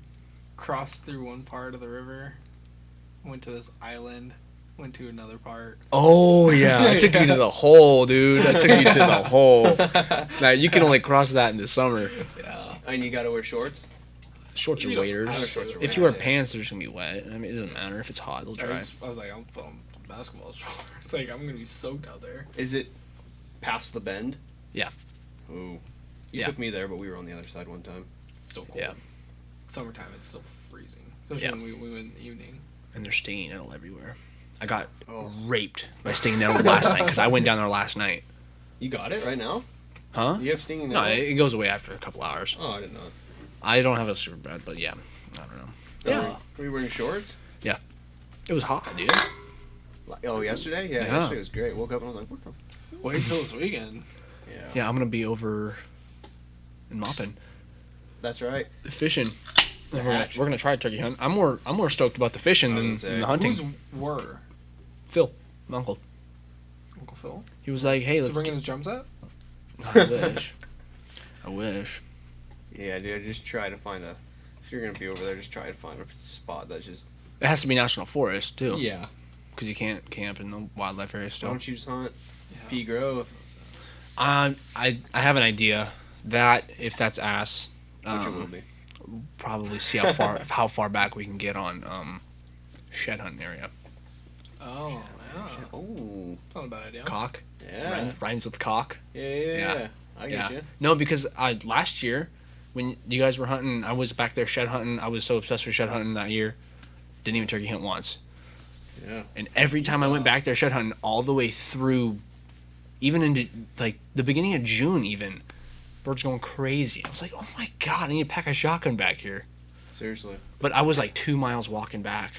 crossed through one part of the river, went to this island, went to another part. Oh yeah, I took you to the hole, dude. I took you to the hole. Now you can only cross that in the summer. Yeah. And you gotta wear shorts? Shorts are You don't waders. have shorts are If you wear waders, yeah. pants, they're just gonna be wet. I mean, it doesn't matter if it's hot; they'll dry. I was like, I'm putting basketball shorts. It's like I'm gonna be soaked out there. Is it past the bend? Yeah. Ooh. You Yeah. took me there, but we were on the other side one time. It's still cold. Yeah. Summertime, it's still freezing. Especially Yeah. when we went in the evening. And they're stinging nettle everywhere. I got Oh. raped by stinging nettle last night because I went down there last night. You got it right now? Huh? You have stinging No, nettle? it goes away after a couple hours. Oh, I didn't know. I don't have it super bad, but yeah, I don't know. Yeah. Were you wearing shorts? It was hot, dude. Oh, yesterday? Yeah, Yeah. yesterday was great. Woke up and I was like, what the? Wait till this weekend. Yeah. Yeah, I'm gonna be over in Moppin That's right. fishing. The And we're hatch. gonna try a turkey hunt. I'm more stoked about the fishing I than, would say. than the hunting. Who's were? Phil, my uncle. Uncle Phil? He was like, "Hey, So let's." bringing his drum set? I wish. I wish. Yeah, dude, just try to find a... If you're going to be over there, just try to find a spot that's just... It has to be national forest too, Yeah. because you can't camp in the wildlife area Why still. don't you just hunt Yeah. Pea Grove? I have an idea that if that's ass, Which it will be. probably see how far back we can get on shed hunting area. Oh, yeah. Oh, It's not a bad idea. Cock yeah. rhymes with cock. Yeah. I get you. No, because last year when you guys were hunting, I was back there shed hunting. I was so obsessed with shed hunting that year. Didn't even turkey hunt once. Yeah. And every time I went back there shed hunting, all the way through, even into like the beginning of June, even birds going crazy. I was like, oh my god, I need to pack a shotgun back here. Seriously. But I was like 2 miles walking back,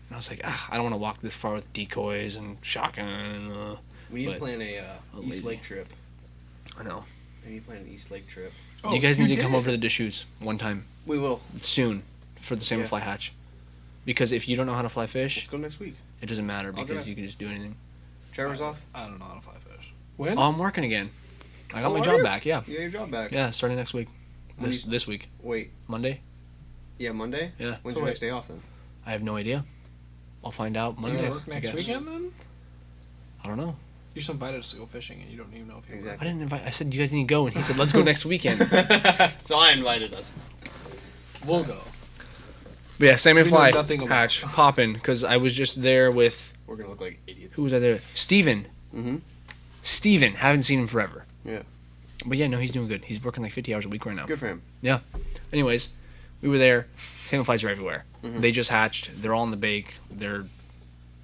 and I was like, I don't want to walk this far with decoys and shotgun. We need to But- plan a I'm East lazy. Lake trip. I know. We need to plan an East Lake trip. Oh, you guys need to come did? over to the Deschutes one time We will. soon for the salmon Yeah. fly hatch. Because if you don't know how to fly fish, Let's go next week. it doesn't matter I'll because do it. you can just do anything. Trevor's off? I don't know how to fly fish. When? Oh, I'm working again. I got Oh, my are job you? back. Yeah. You got your job back. Yeah, starting next week. When This week, Wait. Monday. Yeah, Monday? Yeah. When's So your wait. next day off then? I have no idea. I'll find out You Monday. gonna work I next guess. weekend then? I don't know. You just invited us to go fishing and you don't even know if you Exactly. I didn't invite. I said you guys need to go, and he said let's go next weekend. So I invited us. We'll go. But yeah, salmon We know fly nothing about hatch popping because I was just there with We're gonna look like idiots. who was I there? Steven. Mm-hmm. Steven. Haven't seen him forever. Yeah. But yeah, no, he's doing good. He's working like 50 hours a week right now. Good for him. Anyways, we were there. Salmon flies are everywhere. Mhm. They just hatched. They're all in the bake. They're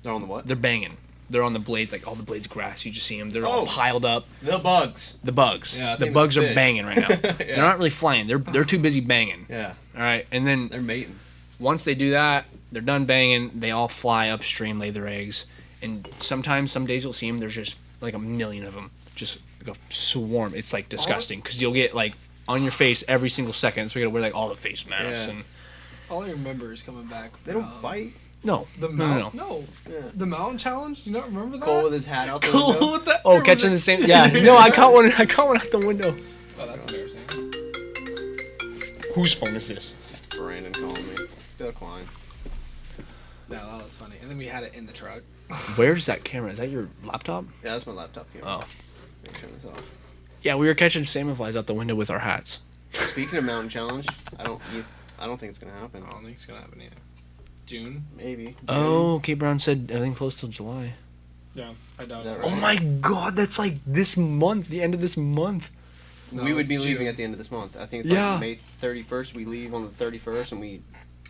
On the what? banging. They're on the blades, like all the blades of grass. You just see them. They're all Oh. piled up. The bugs. The bugs. Yeah, I the think bugs the are fish. banging right now. Yeah. They're not really flying. They're too busy banging. Yeah. All right, and then They're mating. once they do that, they're done banging. They all fly upstream, lay their eggs, and sometimes, some days you'll see them. There's just like a million of them, just like a swarm. It's like disgusting because you'll get like on your face every single second. So we gotta wear like all the face masks Yeah. and All I remember is coming back. They don't bite. no, The no, mountain? no. No. Yeah. The mountain challenge? Do you not remember that? Cole with his hat out the Cole window. with that. Oh, catching the same. Yeah, no, I caught one. I caught one out the window. Oh, that's embarrassing. Whose phone is this? Brandon calling me. Decline. No, that was funny. And then we had it in the truck. Where's that camera? Is that your laptop? Yeah, that's my laptop camera. Oh. Let me turn this off. Yeah, we were catching salmon flies out the window with our hats. Speaking of mountain challenge, I don't think it's gonna happen. I don't think it's gonna happen yet. June? Maybe. Oh, Kate Brown said everything closed till July. Yeah, I doubt Is it's that Oh my god, that's like this month, the end of this month. No, we would it's be leaving June. at the end of this month. I think it's Yeah. like May 31st. We leave on the 31st, and we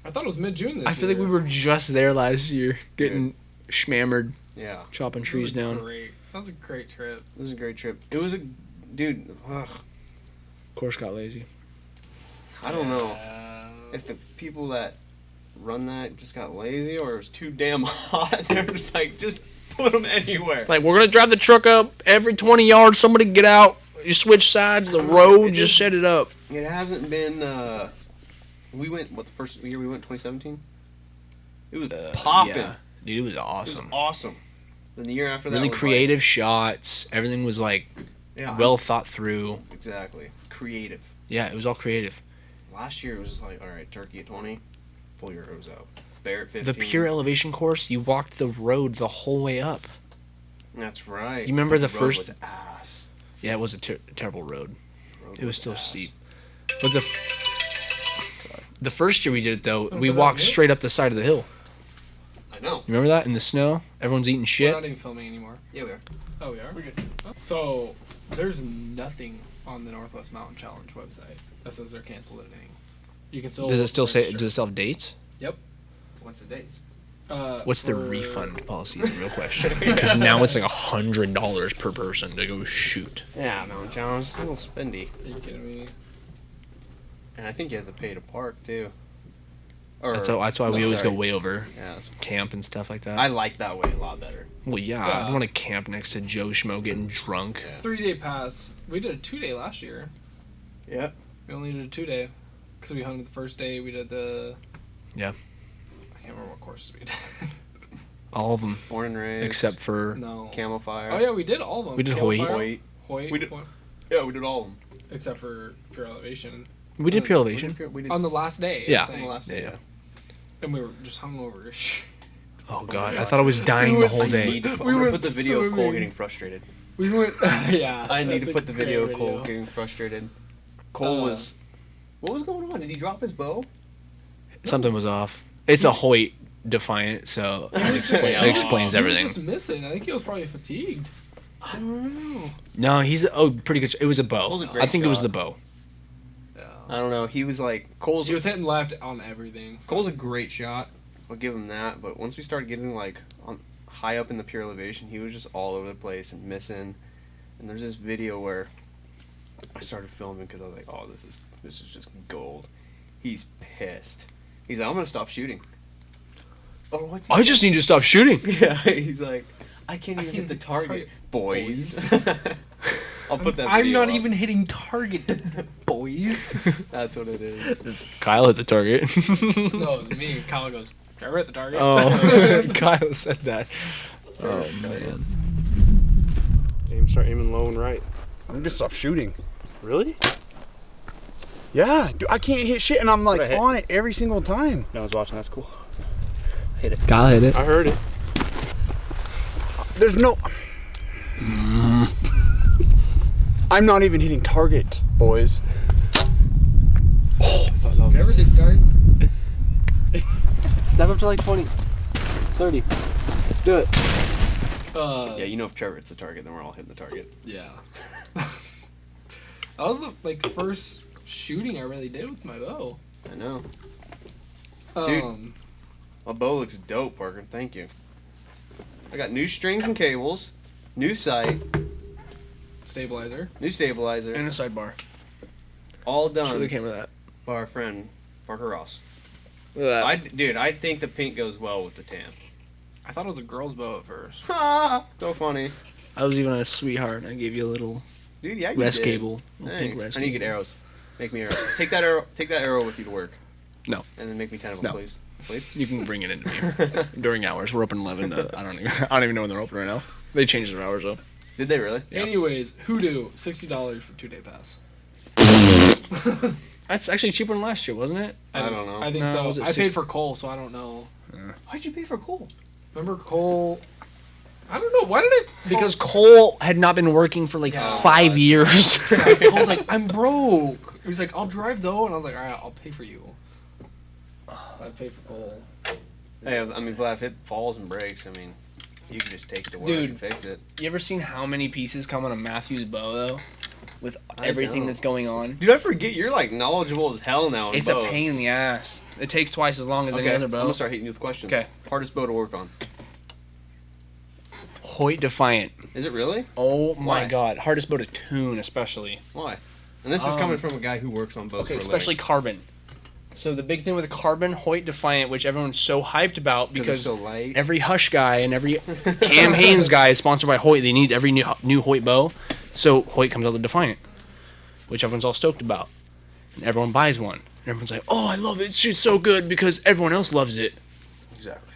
I thought it was mid-June this I feel like we year. were just there last year, getting schmammered, yeah. chopping That trees was down. Great. That was a great trip. It was a great trip. It was a dude. Ugh, Course got lazy. I don't know if the people that run that just got lazy or it was too damn hot. They're just like, just put them anywhere. Like, we're gonna drive the truck up every 20 yards. Somebody get out. You switch sides. The road. Just set it up. It hasn't been. We went the first year we went 2017. It was popping. Yeah. Dude, it was It was awesome. awesome. Then the year after that, Really was creative shots. Everything was like well thought through. Exactly. Creative. Yeah, it was all creative. Last year it was just like, all right, turkey at 20, pull your arrows out. Bear at 15. The pure elevation course, you walked the road the whole way up. That's right. You remember the road first? Was ass. Yeah, it was a terrible road. Road It was still ass. steep. But the first year we did it though, we walked straight up the side of the hill. I know. You remember that in the snow? Everyone's eating We're shit. not even filming anymore. Yeah, we are. Oh, we are? We're good. So, there's nothing on the Northwest Mountain Challenge website that says they're canceled or anything. You can still Does it still say? register. Does it still have dates? Yep. What's the dates? What's the for- refund policy? Is a real question. Because now it's like $100 per person to go shoot. Yeah, Mountain Challenge. It's a little spendy. Are you kidding me? And I think you have to pay to park, too. Or, That's why we no, always sorry. go way over Yeah, camp and stuff like that. I like that way a lot better. Well, yeah, I Yeah. don't want to camp next to Joe Schmo getting drunk. Yeah. 3-day pass. We did a 2-day last year. Yeah. We only did a 2-day. Because we hunted the first day. We did the... Yeah. I can't remember what courses we did. All of them, Born and raised. except for No. Camel Fire. Oh, yeah, we did all of them. We did Camel Hoyt. Fire, Hoyt. Hoyt. We did- Hoyt, Yeah, we did all of them. except for Pure Elevation. we did pure elevation. We did On the last day. Yeah. I'm on saying. the last day. Yeah. And we were just hungover. Oh god, God. I thought I was dying We the went whole I day. need to We I'm gonna went put the video of Cole swimming. getting frustrated. We went... yeah. I need that's to a put the video great of Cole video. getting frustrated. Cole was... What was going on? Did he drop his bow? Something was off. It's a Hoyt Defiant, so it explains He was everything. just missing. I think he was probably fatigued. I don't know. No, he's pretty good. It was a bow. Cole's a great I think it was shot. the bow. Yeah. I don't know. He was like... Cole's He was hitting left on everything. Cole's a great shot. I'll give him that. But once we started getting like on high up in the pure elevation, he was just all over the place and missing. And there's this video where I started filming because I was like, "Oh, this is just gold." He's pissed. He's like, "I'm gonna stop shooting." Oh, what's he I just need to stop shooting. Yeah, he's like, "I can't even hit the target, boys." I'll put that. I'm video not up. even hitting target, boys. That's what it is. Kyle hit the target. No, it was me. Kyle goes, "Driver at the target." Oh, Kyle said that. Oh man. Start aiming low and right. I'm gonna stop shooting. Really? Yeah, dude, I can't hit shit, and I'm like What I hit? on it every single time. No one's watching. That's cool. Kyle hit it. I heard it. There's no. I'm not even hitting target, boys. Driver at the target. Step up to like 20, 30. Do it. Yeah, you know if Trevor hits the target, then we're all hitting the target. Yeah. That was the first shooting I really did with my bow. I know. Um, My bow looks dope, Parker. Thank you. I got new strings and cables, new sight, stabilizer. new stabilizer, And a sidebar. all Show done the camera that. by our friend Parker Ross. Look at that. Dude, I think the pink goes well with the tan. I thought it was a girl's bow at first. So funny. I was even a sweetheart. I gave you a little Dude, yeah, you rest did. cable. Little pink Thanks. rest I need to get cable. arrows. Make me arrows. Take that arrow with you to work. No. And then make me 10 of them, No. please. Please? You can bring it into me during hours. We're open 11 to, I don't even know when they're open right now. They changed their hours though. Did they really? Yeah. Anyways, Hoodoo, $60 for 2-day pass. That's actually cheaper than last year, wasn't it? I think don't know. I think No, was so. it I six- paid for Cole, so I don't know. Why'd you pay for coal? Remember Cole? I don't know. Why did it? Because Cole had not been working for like 5 years. Cole's like, I'm broke. He's like, I'll drive though, and I was like, all right, I'll pay for you. I paid for Cole. Hey, I mean, Vlad, if it falls and breaks, I mean, you can just take it to work Dude. and fix it. You ever seen how many pieces come on a Matthews bow though? With I everything know. that's going on. Dude, I forget you're like knowledgeable as hell now. In It's bows. a pain in the ass. It takes twice as long as Okay, any other I'm bow. gonna start hitting you with questions. Okay. Hardest bow to work on. Hoyt Defiant. Is it really? Oh my Why? god. Hardest bow to tune, especially. Why? And this is coming from a guy who works on bows Okay, for a especially living. carbon. So the big thing with the carbon, Hoyt Defiant, which everyone's so hyped about because so light. every Hush guy and every Cam Haynes guy is sponsored by Hoyt. They need every new Hoyt bow. So Hoyt comes out with Defiant, which everyone's all stoked about. And everyone buys one. And everyone's like, oh, I love it. It shoots so good because everyone else loves it. Exactly.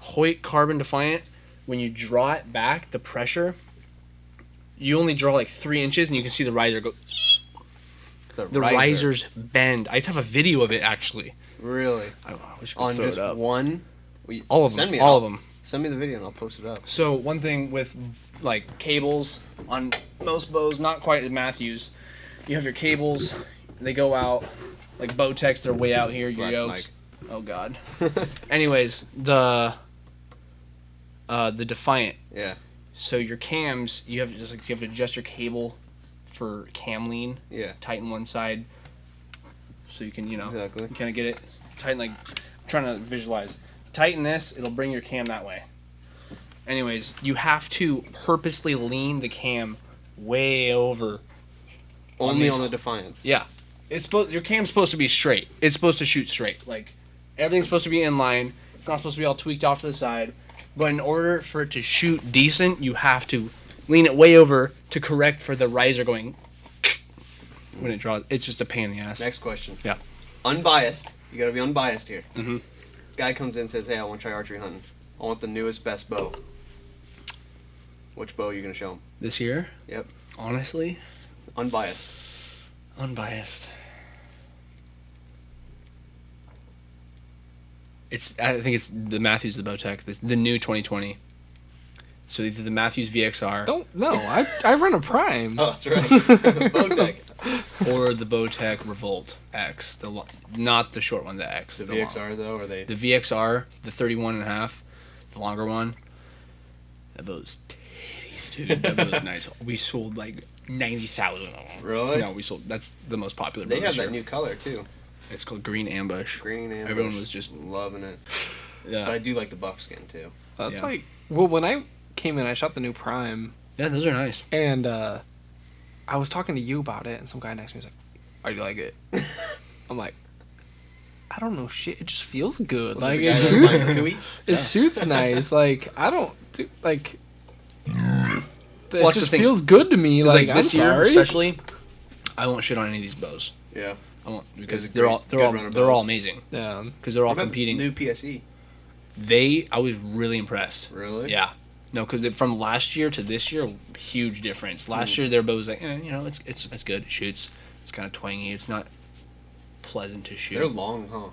Hoyt Carbon Defiant, when you draw it back, the pressure, you only draw like 3 inches and you can see the riser go. The risers bend. I have a video of it actually. Really? I wish I could On throw just it up. one? All of them. All of them. Send me the video and I'll post it up. So one thing with like cables on most bows, not quite at Matthews, you have your cables, they go out, like Bowtechs, they're way out here, your Black yokes. Mike. Oh god. Anyways, the Defiant. Yeah. So your cams, you have to adjust your cable for cam lean. Yeah. Tighten one side, so you can Exactly. kind of get it tighten. Like I'm trying to visualize. Tighten this, it'll bring your cam that way. Anyways, you have to purposely lean the cam way over. Only on the Defiance. Yeah, your cam's supposed to be straight. It's supposed to shoot straight. Like everything's supposed to be in line. It's not supposed to be all tweaked off to the side. But in order for it to shoot decent, you have to lean it way over to correct for the riser going when it draws. It's just a pain in the ass. Next question. Yeah. Unbiased. You gotta be unbiased here. Mm-hmm. Guy comes in and says, hey, I want to try archery hunting. I want the newest, best bow. Which bow are you gonna show him? This year, Yep. honestly, Unbiased. unbiased. I think it's the Matthews, the Bowtech, the new 2020. So either the Matthews VXR I run a Prime. Oh, that's right. Bowtech. or the Bowtech Revolt X, not the short one, the X. The long- VXR, though, are they? The VXR, the 31.5, the longer one. That bow's titties, dude. That bow's nice. We sold like 90,000 of them. Really? No, that's the most popular bow They have this that year. new color, too. It's called Green Ambush. Green ambush. Everyone was just loving it. yeah. But I do like the buckskin, too. That's Yeah. well, when I came in, I shot the new Prime, Yeah, those are nice. and I was talking to you about it, and some guy next to me was like, "How do you like it?" I'm like, "I don't know shit. It just feels good. Like The it guy that shoots, buys the Kui? it shoots nice. Like I don't do like." It What's the just thing? feels good to me. It's Like, like this I'm year, sorry. especially, I won't shit on any of these bows. Yeah. I won't It's because a they're all great- they're good all run of they're all bows. amazing Yeah. because they're all What about competing. New PSE. I was really impressed. Really? Yeah. No, because from last year to this year, huge difference. Last year, their bow was like, it's good. It shoots. It's kind of twangy. It's not pleasant to shoot. They're long, huh?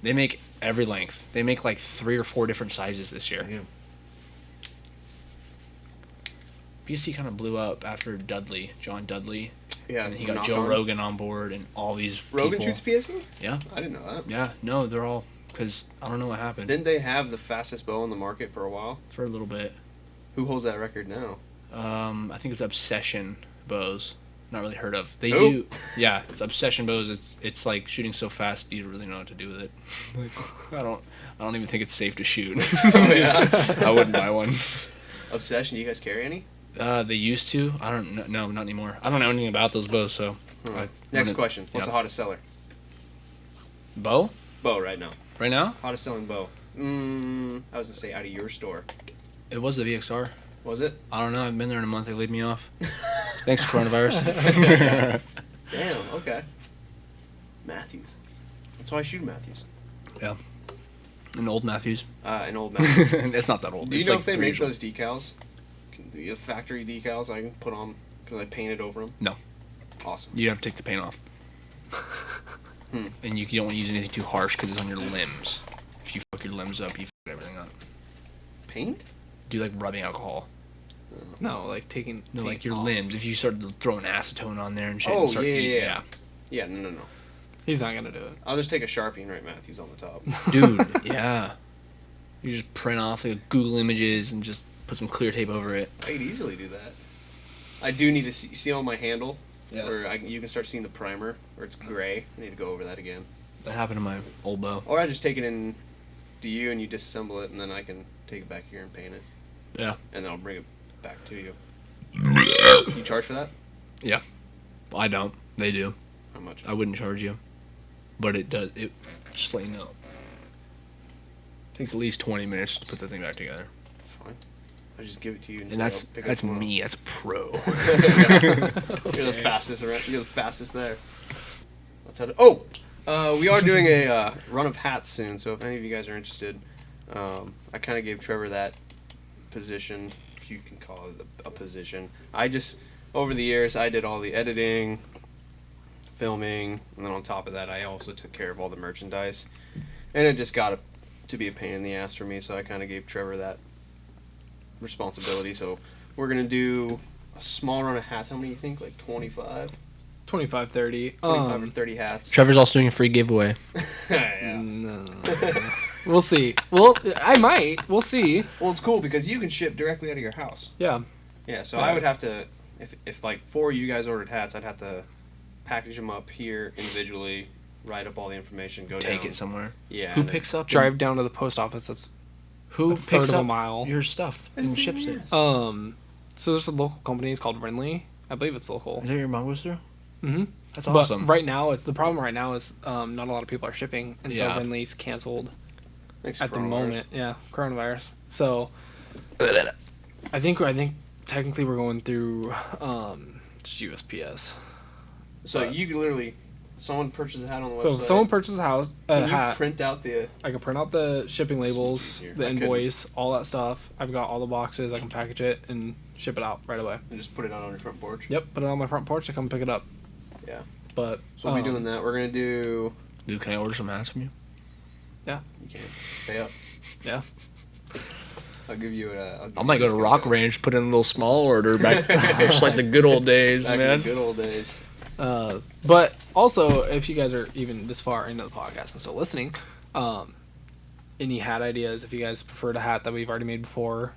They make every length. They make like 3 or 4 different sizes this year. Yeah. BC kind of blew up after John Dudley. Yeah. And he got knock Joe on. Rogan on board and all these Rogan people. shoots PSE? Yeah. I didn't know that. Yeah. No, they're all... Because I don't know what happened. Didn't they have the fastest bow on the market for a while? For a little bit. Who holds that record now? I think it's Obsession bows. Not really heard of. They Who? do. Yeah, it's Obsession bows. It's like shooting so fast you don't really know what to do with it. I don't even think it's safe to shoot. Oh, yeah. I wouldn't buy one. Obsession, you guys carry any? They used to. I don't know. No, not anymore. I don't know anything about those bows. So. Next question. What's yeah. the hottest seller? Bow Bow right now. right now? Hottest selling bow. I was gonna say out of your store. It was the VXR. Was it? I don't know. I haven't been there in a month. They laid me off. Thanks, coronavirus. Damn. Okay. Matthews. That's why I shoot Matthews. Yeah. An old Matthews. An old Matthews. It's not that old. Do you It's know like if they 3 make years those decals? The factory decals I can put on because I painted over them? No. Awesome. You have to take the paint off. And you don't want to use anything too harsh because it's on your limbs. If you fuck your limbs up, you fuck everything up. Paint? Do like rubbing alcohol. No, like taking. No, like paint your off. limbs. If you start throwing acetone on there and shit. Oh, and start yeah. Yeah, no. He's not gonna do it. I'll just take a Sharpie and write Matthews on the top. Dude, yeah. You just print off like Google Images and just put some clear tape over it. I could easily do that. I do need to see on my handle Yeah. where you can start seeing the primer where it's gray. I need to go over that again. That happened to my old bow. Or I just take it in to you and you disassemble it and then I can take it back here and paint it. Yeah. And then I'll bring it back to you. You charge for that? Yeah. I don't. They do. How much? I wouldn't charge you. But it does. It just let you know. Takes at least 20 minutes to put the thing back together. That's fine. I just give it to you and, And say, I'll pick it up that's tomorrow. me. That's a pro. You're the fastest around. You're the fastest there. That's how to, we are doing a run of hats soon. So if any of you guys are interested, I kind of gave Trevor that position, if you can call it a position. I just, over the years, I did all the editing, filming, and then on top of that, I also took care of all the merchandise. And it just got to be a pain in the ass for me, so I kind of gave Trevor that responsibility. So we're going to do a small run of hats. How many do you think? Like 25? 25, 30. 25 or 30 hats. Trevor's also doing a free giveaway. Yeah. No. We'll see. Well, I might. We'll see. Well, it's cool because you can ship directly out of your house. Yeah. Yeah, so Yeah. I would have to, if like 4 of you guys ordered hats, I'd have to package them up here individually, write up all the information, go Take down. it somewhere. Yeah. Who and then- picks up? Drive down to the post office. That's Who a third picks of a up mile. your stuff and ships it? So there's a local company. It's called Renly. I believe it's local. Is that your mom goes through? Mm-hmm. That's awesome. But right now, the problem right now is not a lot of people are shipping, and Yeah. so Renly's canceled Thanks, at the coronavirus. moment. Yeah, coronavirus. So I think technically we're going through just USPS. So you can literally, someone purchases a hat on the So website. if someone purchases a can you hat, print out the. I can print out the shipping labels, Easier. the I couldn't. invoice, all that stuff. I've got all the boxes. I can package it and ship it out right away. And just put it out on your front porch. Yep, put it on my front porch. I come pick it up. Yeah. But So we'll be doing that. We're gonna do. Dude, can I order some hats from you? You can pay up. Yeah. I'll give you a. I might go to Rock Ranch, put in a little small order back, just like the good old days, Back in man. the good old days. But also, if you guys are even this far into the podcast and still listening, any hat ideas, if you guys preferred a hat that we've already made before,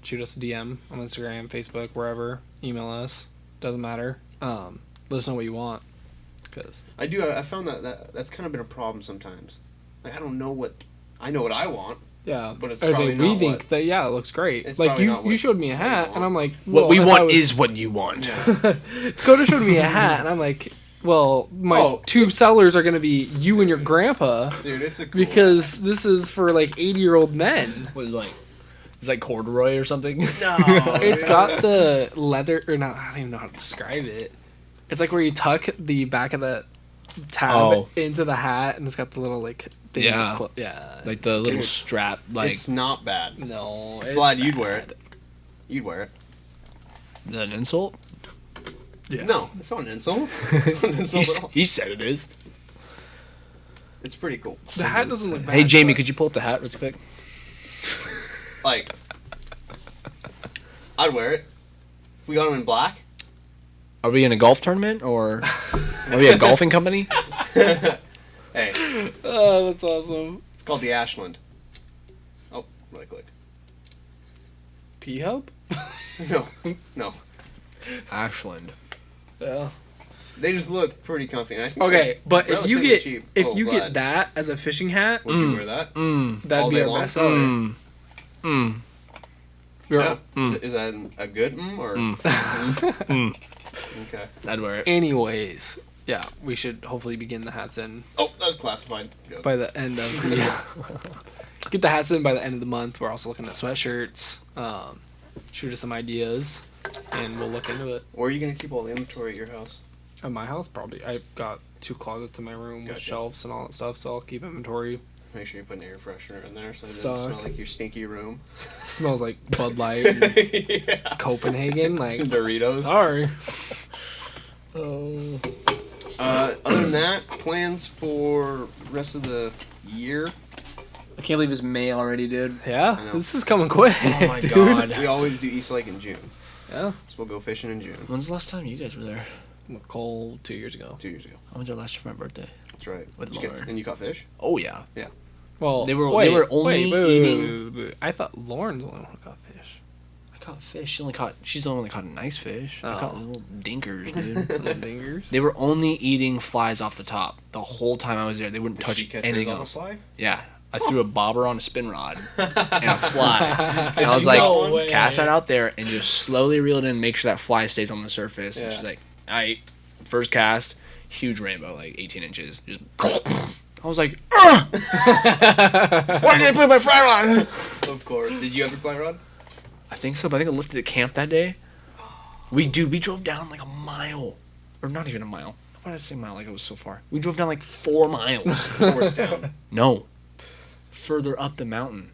shoot us a DM on Instagram, Facebook, wherever. Email us. Doesn't matter. Let us know what you want. Cause I do. I found that's kind of been a problem sometimes. Like I don't know what. I know what I want. yeah, But it's I was probably like, we not think what- that it looks great. It's Like probably you not what showed me a you hat, want. and I'm like, What we if I want was- is what you want. Dakota showed me a hat, and I'm like, well, my two sellers are gonna be you and your grandpa. Dude, it's a cool Because this is for like 80-year-old men. What is it like? It's like corduroy or something. No, It's got the leather, or not, I don't even know how to describe it. It's like where you tuck the back of the tab into the hat, and it's got the little like thing. Yeah. Yeah. Like the little Dude, strap. Like, it's not bad. No. It's Glad you'd wear it. You'd wear it. is that an insult? Yeah. No, it's not an insult. It's not an insult at all. He said it is. It's pretty cool. The hat doesn't look bad. Hey, Jamie, but- could you pull up the hat really quick? Like, I'd wear it. If we got them in black. Are we in a golf tournament or are we a golfing company? Hey, Oh, that's awesome. it's called the Ashland. Oh, right click. P-Hub? No. Ashland. Yeah. They just look pretty comfy. And I think Okay, but they're if you relatively get cheap. if Oh, you glad. get that as a fishing hat, Would you wear that? that'd all be day our long? best seller. Yeah. Is that a good or? Okay. I'd wear it. Anyways, yeah, we should hopefully begin the hats in Oh, that was classified. Good. by the end of the get the hats in by the end of the month. We're also looking at sweatshirts. Shoot us some ideas, and we'll look into it. Where are you gonna keep all the inventory at your house? At my house, probably. I've got 2 closets in my room with Gotcha. shelves and all that stuff, so I'll keep inventory. Make sure you put an air freshener in there so it Stock. doesn't smell like your stinky room. smells like Bud Light and Yeah. Copenhagen. Like, Doritos. sorry. Other than that, plans for rest of the year. I can't believe it's May already, dude. I Yeah, know. this is coming quick. Oh my dude. god. We always do East Lake in June, Yeah. so we'll go fishing in June. When's the last time you guys were there? With Cole 2 years ago. 2 years ago. I went there last year for my birthday. That's right. With Did you Lauren. and you caught fish? Oh yeah. Well, They were only eating- wait. I thought Lauren's the one who caught fish. I caught fish. She's the only one that caught nice fish. I caught Oh. little dinkers, dude. Little dingers. They were only eating flies off the top the whole time I was there. They wouldn't Did touch she catch anything yours on a else. fly? Yeah. I threw a bobber on a spin rod and a fly. And I was No like, way. cast that out there and just slowly reel it in, make sure that fly stays on the surface. And Yeah. she's like, alright, first cast, huge rainbow, like 18 inches. Just I was like, ugh! Why didn't I put my fly rod? Of course. Did you have your fly rod? I think so, but I think I lifted at camp that day. We drove down like a mile. Or not even a mile. Why did I say mile like it was so far? We drove down like 4 miles. Or it's down. No. further up the mountain.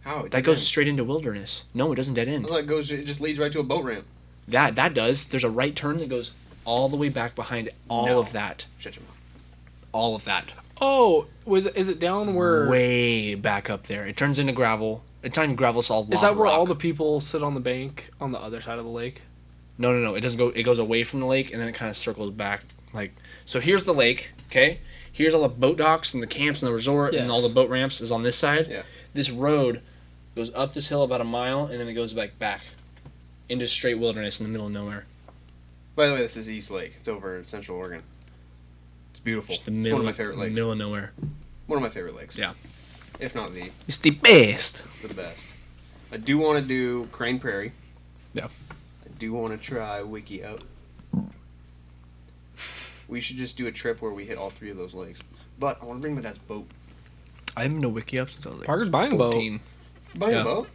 How? That goes straight into wilderness. No, it doesn't dead end. I thought it just leads right to a boat ramp. That does. There's a right turn that goes all the way back behind all of that. Shut your mouth. All of that. Oh, is it down where? Way back up there. It turns into gravel. It's not even gravel, it's all lava Is that where rock. all the people sit on the bank on the other side of the lake? No. It doesn't go. It goes away from the lake and then it kind of circles back. Like, so here's the lake. Okay. Here's all the boat docks and the camps and the resort and all the boat ramps is on this side. Yeah. This road goes up this hill about a mile and then it goes back into straight wilderness in the middle of nowhere. By the way, this is East Lake. It's over in Central Oregon. It's beautiful. Just the It's middle, one of my favorite lakes. Middle of nowhere. One of my favorite lakes. Yeah. If not the. It's the best. It's the best. I do want to do Crane Prairie. Yeah. I do want to try Wiki out. We should just do a trip where we hit all 3 of those lakes. But I want to bring my dad's boat. I haven't been to Wiki up since I was like Parker's buying a boat. 14. Buying Yeah. a boat?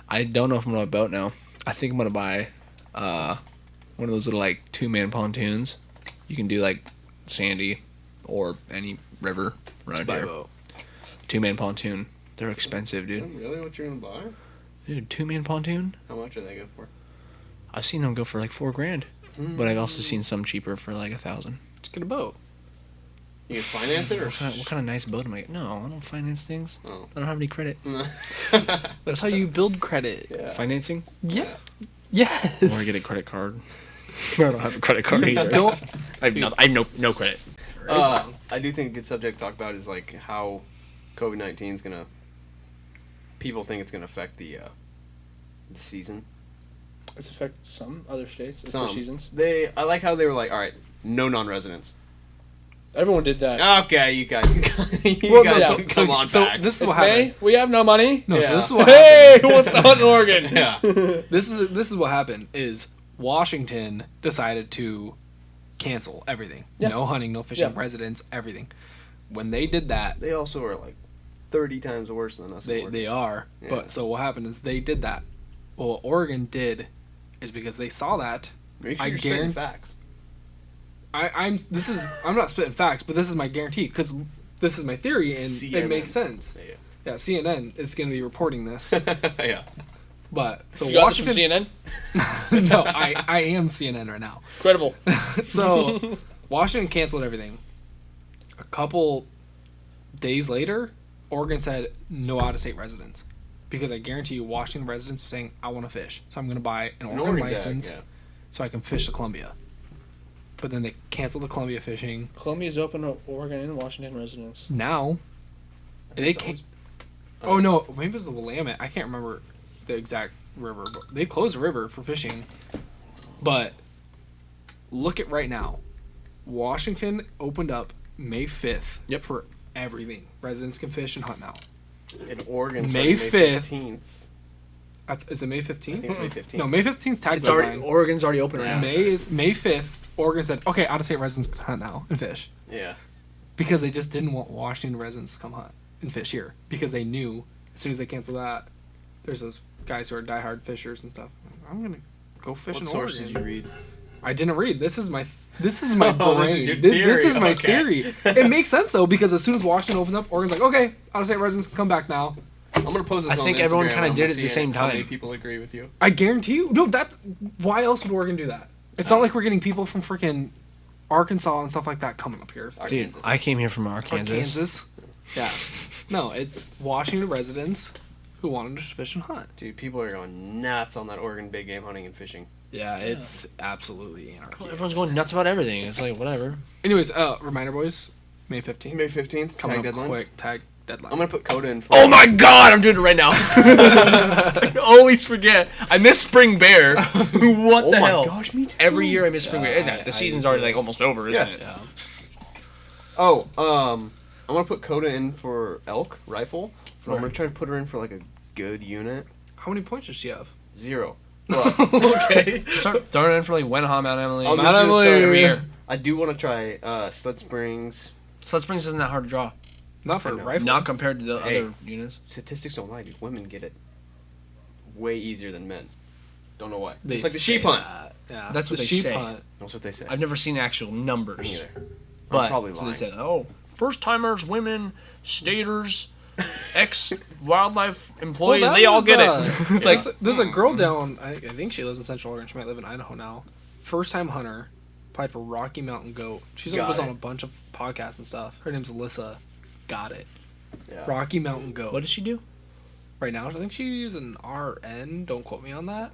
I don't know if I'm gonna buy a boat now. I think I'm gonna buy one of those little like 2-man pontoons. You can do like Sandy or any river around Buy a here. boat. 2-man pontoon. They're expensive, Is dude. that really what you're going to buy? Dude, 2-man pontoon? How much are they good for? I've seen them go for like $4,000, but I've also seen some cheaper for like $1,000. Just get a boat. You can finance it or? What kind of nice boat am I getting? No, I don't finance things. Oh. I don't have any credit. That's how you build credit. Yeah. Financing? Yeah. Yes. Or I get a credit card. I don't have a credit card either. Don't. I have no credit. I do think a good subject to talk about is like how COVID-19 is gonna. People think it's gonna affect the season. It's affected some other states. Some For seasons. I like how they were like, all right, no non-residents. Everyone did that. Okay, you guys, you Well, guys no, can come on so back. this is It's what happened. May. We have no money. No, so Yeah. this is what Hey, happened. who wants to hunt in Oregon? Yeah. This is what happened. Is Washington decided to cancel everything. Yeah. No hunting, no fishing, Yeah. residents, everything. When they did that, They also are like 30 times worse than us. in Oregon. they are. Yeah. But so what happened is they did that. Well, what Oregon did is because they saw that. Make sure I you're spitting guarantee- facts. I'm not spitting facts, but this is my guarantee because this is my theory and it CNN. makes sense. Yeah, CNN is going to be reporting this. Yeah. But so You got this from Washington. CNN? No, I am CNN right now. Credible. So Washington canceled everything. A couple days later, Oregon said no out-of-state residents because I guarantee you Washington residents are saying I want to fish, so I'm going to buy an Oregon license so I can fish the Columbia. But then they canceled the Columbia fishing. Columbia's open to Oregon and Washington residents. Now they can't. Oh no, maybe it was the Willamette. I can't remember the exact river, but they closed the river for fishing. But look at right now, Washington opened up May 5th. Yep. For everything, residents can fish and hunt now. In Oregon, May starting 5th. 15th. Is it May 15th? I think it's May 15th. No, May 15th tag It's already deadline. Oregon's already open right now. May 5th. Oregon said, okay, out-of-state residents can hunt now and fish. Yeah. Because they just didn't want Washington residents to come hunt and fish here. Because they knew as soon as they canceled that, there's those guys who are diehard fishers and stuff. I'm going to go fish What in source Oregon. did you read? I didn't read. This is my Oh, this is brain. your This is theory. my Okay. theory. It makes sense though because as soon as Washington opens up, Oregon's like, okay, out-of-state residents can come back now. I'm gonna post this. I on think Instagram everyone and kinda I'm did gonna it at the see same How many time. people agree with you? I guarantee you. No, that's why else would Oregon do that? It's not like we're getting people from freaking Arkansas and stuff like that coming up here. Dude, Arkansas. I came here from Arkansas. Kansas. Yeah. No, it's Washington residents who wanted to fish and hunt. Dude, people are going nuts on that Oregon big game hunting and fishing. Yeah, it's absolutely anarchy. Everyone's going nuts about everything. It's like, whatever. Anyways, reminder, boys, May 15th. May 15th, Coming tag up deadline. quick, tag deadline. I'm gonna put Coda in for. Oh my god, I'm doing it right now. I always forget. I miss Spring Bear. What Oh the my hell? gosh, me too. Every year I miss Spring Bear. I The season's do already too. like almost over, isn't Yeah. it? Yeah. Oh, I'm gonna put Coda in for elk rifle, but I'm gonna try to put her in for like a good unit. How many points does she have? 0. Okay. Start throwing it in for like Wenham, Mount Emily. I'll Mount just Emily start every year. I do want to try Sled Springs. Sled Springs isn't that hard to draw. Not for I a know. rifle. Not compared to the Hey. other units. Statistics don't lie, dude. Women get it way easier than men. Don't know why. They It's like the say sheep hunt. that. Yeah. That's what the they sheep say. hunt. That's what they say. I've never seen actual numbers. Me either. But I'm probably so they lying. said, oh, first timers, women, staters, ex-wildlife employees, Well, that they all was, get it. It's like, there's a girl down. I think she lives in Central Oregon. She might live in Idaho now. First time hunter, applied for Rocky Mountain Goat. She's Got was it. on a bunch of podcasts and stuff. Her name's Alyssa. Got it. Yeah. Rocky Mountain Goat. what does she do? Right now, I think she's an RN. Don't quote me on that.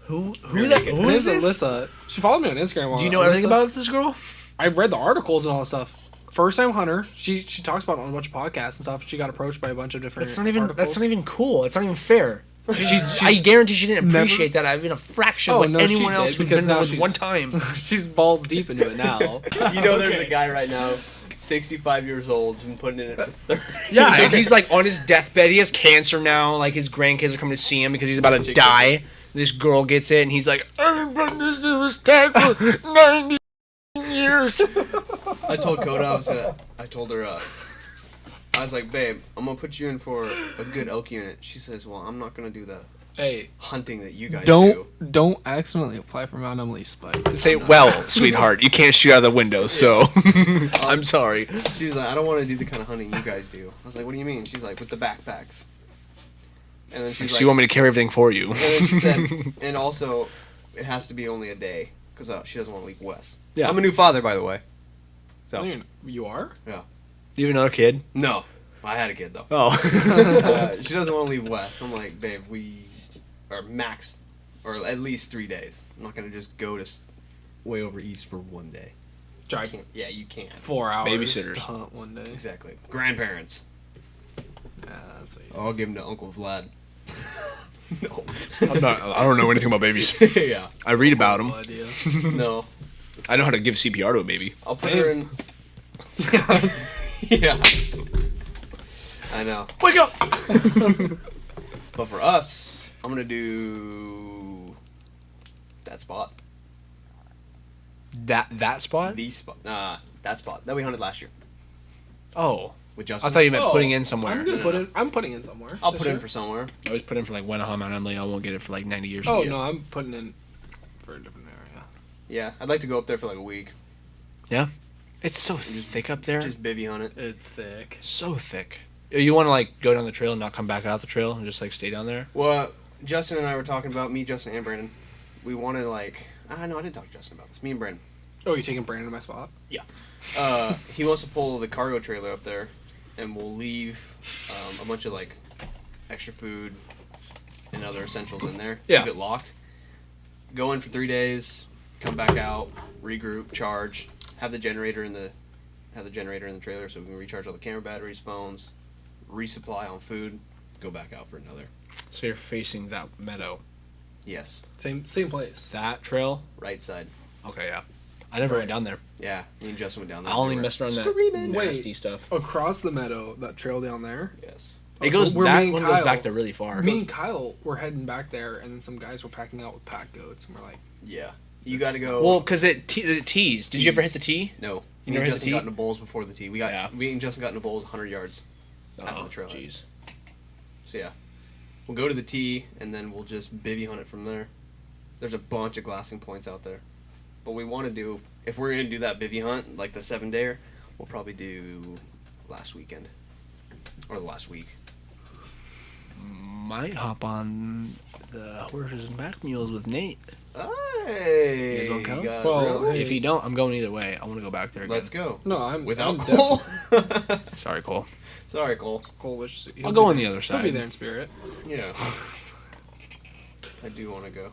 Who Her is name's this? Alyssa. She followed me on Instagram. Do you know everything about this girl? I read the articles and all that stuff. First time hunter. She talks about it on a bunch of podcasts and stuff. She got approached by a bunch of different. That's not even. articles. That's not even cool. It's not even fair. I guarantee she didn't appreciate that. I've been a fraction of what anyone else who's been there with one time. She's balls deep into it now. You know, there's a guy right now, 65 years old, been putting in it for 30. Yeah, and he's like on his deathbed. He has cancer now. Like his grandkids are coming to see him because he's about to die. This girl gets it, and he's like, "I've been this to this tag for 90 years." I told Coda, I told her, I was like, babe, I'm gonna put you in for a good elk unit. She says, well, I'm not gonna do the Hey, hunting that you guys do. don't accidentally apply for Mount Emily Spike. Say, well, sweetheart, you can't shoot out of the window, so I'm sorry. She was like, I don't want to do the kind of hunting you guys do. I was like, what do you mean? She's like, with the backpacks. And then she's So like, you want me to carry everything for you? and then she said, and also, it has to be only a day because she doesn't want to leave west. Yeah. I'm a new father, by the way. So You are? yeah. Do you have another kid? No, I had a kid though. Oh. She doesn't want to leave west. I'm like, babe, we are max, or at least 3 days. I'm not gonna just go to way over east for one day. You Drive can't. Yeah, you can't. 4 hours Babysitters. to hunt one day. Exactly. Grandparents. Yeah, that's what you I'll give them to Uncle Vlad. No. I don't know anything about babies. Yeah. I read about no them. idea. No. I know how to give CPR to a baby. I'll put her in. Yeah. I know. Wake up! But for us, I'm gonna do that spot. That spot? The spot. That spot that we hunted last year Oh. with Justin. I thought you meant putting in somewhere. I'm gonna put in. I'm putting in somewhere. I'll this put in year. for somewhere. I always put in for like when I hunt Mount Emily. I won't get it for like 90 years. Oh Yeah. no, I'm putting in for a different area. Yeah, I'd like to go up there for like a week. Yeah? It's so thick up there. Just bivvy hunt it. It's thick. So thick. You want to like go down the trail and not come back out the trail and just like stay down there? Well, Justin and I were talking about, me, Justin, and Brandon. We wanted like, no, I didn't talk to Justin about this. Me and Brandon. Oh, you're taking Brandon to my spot? He wants to pull the cargo trailer up there, and we'll leave a bunch of like extra food and other essentials in there. Yeah. Keep it locked. Go in for 3 days, come back out, regroup, charge, have the generator in the trailer so we can recharge all the camera batteries, phones, resupply on food, go back out for another. So you're facing that meadow. Yes. Same place. That trail? Right side. Okay, yeah. I never went down there. Yeah. Me and Justin went down there. I only We were- messed around that Screaming. nasty Wait. stuff. Across the meadow, that trail down there. Yes. It So goes, where that me and one goes Kyle- back there really far. Me and Kyle were heading back there, and then some guys were packing out with pack goats, and we're like, Yeah. You got to go. Well, because the tees. Did you ever hit the tee? No. You Me never and hit the Justin tee? got into bowls before the tee. Yeah. Me and Justin got into bowls 100 yards after Oh, the trail. jeez. So yeah, we'll go to the tee and then we'll just bivvy hunt it from there. There's a bunch of glassing points out there, but we want to do, if we're gonna do that bivvy hunt like the 7-dayer, we'll probably do last weekend or the last week. Might hop on the horses and back mules with Nate. Hey, You guys wanna come? got Well, really? If you don't, I'm going either way. I want to go back there again. Let's go. "No, I'm Without I'm Cole. Sorry, Cole. Sorry, Cole. Cole wishes I'll go on the other He'll be side. there in spirit. Yeah. I do want to go.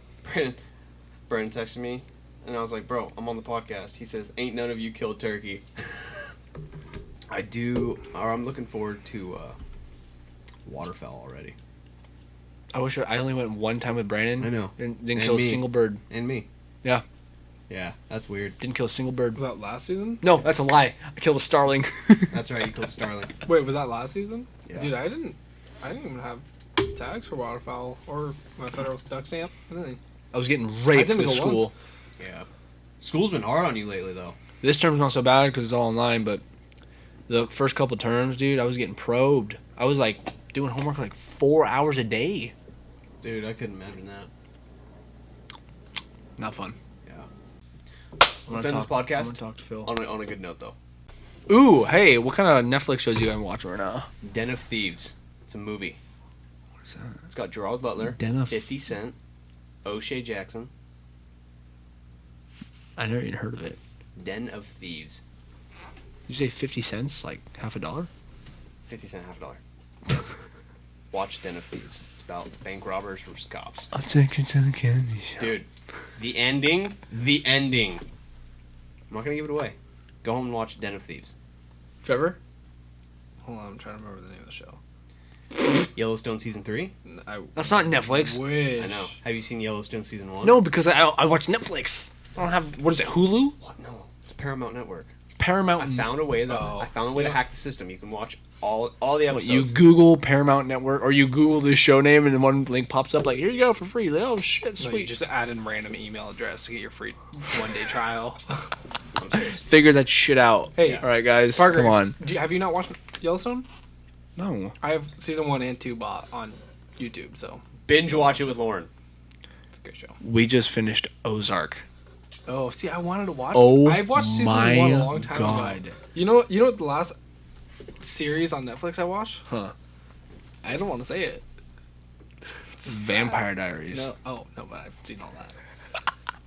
Brandon texted me, and I was like, bro, I'm on the podcast. He says, ain't none of you killed turkey. I do, or I'm looking forward to waterfowl already. I wish I only went one time with Brandon. I know. And didn't And kill a me. single bird. And me. Yeah. Yeah, that's weird. Didn't kill a single bird. Was that last season? No, that's a lie. I killed a starling. That's right, you killed starling. Wait, was that last season? Yeah. Dude, I didn't even have tags for waterfowl or my federal duck stamp. Anything. I was getting I raped didn't with go school. once. Yeah. School's been hard on you lately, though. This term's not so bad because it's all online, but the first couple terms, dude, I was getting probed. I was like doing homework like 4 hours a day. Dude, I couldn't imagine that. Not fun. Yeah. I'm Let's gonna end this talk- I'm podcast gonna talk to Phil. on a good note, though. Ooh, hey, what kind of Netflix shows you guys watching right now? Den of Thieves. It's a movie. What is that? It's got Gerald Butler, Den of- 50 Cent, O'Shea Jackson. I never even heard of it. Den of Thieves. Did you say 50 cents? Like half a dollar? 50 cent, half a dollar. Yes. Watch Den of Thieves. It's about bank robbers versus cops. I'll take it to the candy shop. Dude, the ending. I'm not gonna give it away. Go home and watch Den of Thieves. Trevor? Hold on, I'm trying to remember the name of the show. Yellowstone season 3. I That's not Netflix. wish. I know. Have you seen Yellowstone season 1? No, because I watch Netflix. I don't have, what is it, Hulu? What? No, it's Paramount Network. Paramount. I found a way to hack the system. You can watch all the What, episodes. you Google Paramount Network, or you Google the show name, and then one link pops up like, here you go for free. Like, oh shit, No, sweet. you just add in random email address to get your free 1-day trial. I'm serious. Figure that shit out. Hey, all right, guys, Parker, come on. have you not watched Yellowstone? No. I have season 1 and 2 bought on YouTube, so Binge watch it with Lauren. it's a good show. We just finished Ozark. Oh, see, I wanted to watch. Oh, I've watched season my 1 a long time God. ago. You know what the last series on Netflix I watched? Huh. I don't want to say it. Vampire Diaries. No, but I've seen all that.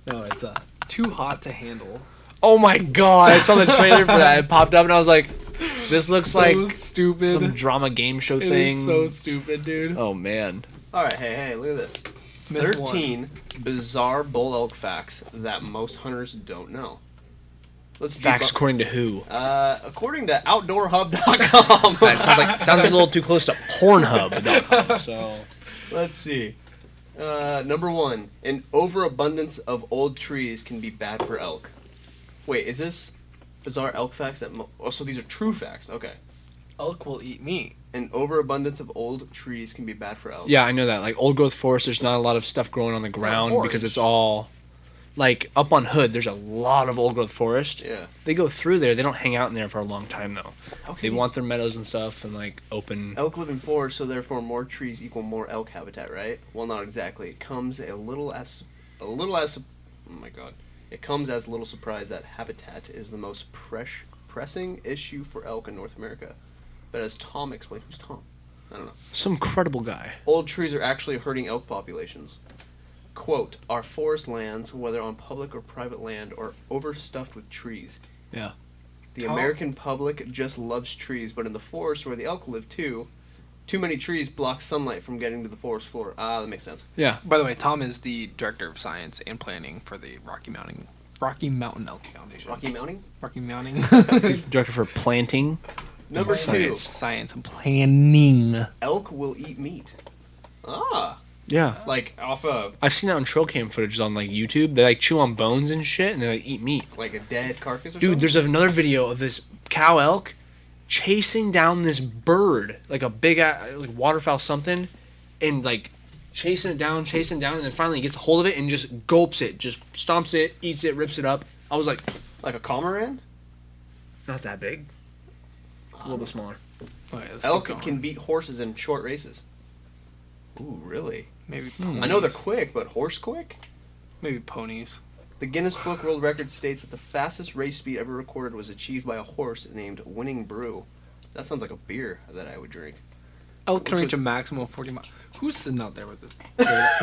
No, it's Too Hot to Handle. Oh my god, I saw the trailer for that. It popped up and I was like, this looks So like stupid. some drama game show It thing. is so stupid, dude. Oh man. All right, hey, look at this. Myth 13 bizarre bull elk facts that most hunters don't know. Let's Facts according to who? according to OutdoorHub.com. That sounds a little too close to Pornhub. So Let's see. Number 1, an overabundance of old trees can be bad for elk. Wait, is this bizarre elk facts that? Oh, so these are true facts. Okay. Elk will eat meat. An overabundance of old trees can be bad for elk. yeah, I know that. Like old growth forest, there's not a lot of stuff growing on the ground forage. because it's all like up on Hood. There's a lot of old growth forest. Yeah. They go through there. They don't hang out in there for a long time though. How can They you- want their meadows and stuff and like open. Elk live in forests, so therefore more trees equal more elk habitat, right? Well, not exactly. It comes a little as oh my god. It comes as little surprise that habitat is the most pressing issue for elk in North America. But as Tom explained, who's Tom? I don't know. Some credible guy. Old trees are actually hurting elk populations. Quote, our forest lands, whether on public or private land, are overstuffed with trees. Yeah. The Tom- American public just loves trees, but in the forest where the elk live too many trees block sunlight from getting to the forest floor. Ah, that makes sense. Yeah. By the way, Tom is the director of science and planning for the Rocky Mountain Elk Foundation. Rocky Mounting? Rocky Mountain. He's the director for planting. Number 2, Science. Science and planning. elk will eat meat. Ah, Yeah. like off of I've seen that on trail cam footage on like YouTube. They like chew on bones and shit, and they like eat meat. like a dead carcass or Dude, something? there's another video of this cow elk chasing down this bird, like a big like waterfowl something, and like chasing it down, and then finally gets a hold of it and just gulps it, just stomps it, eats it, rips it up. I was like, Like a cormorant? not that big. It's a little bit smaller. Okay, let's Elk keep going. can beat horses in short races. Ooh, really? Maybe I know they're quick, but horse quick? maybe ponies. The Guinness Book World Record states that the fastest race speed ever recorded was achieved by a horse named Winning Brew. That sounds like a beer that I would drink. Elk can Which reach a was- maximum of 40 miles. Who's sitting out there with this?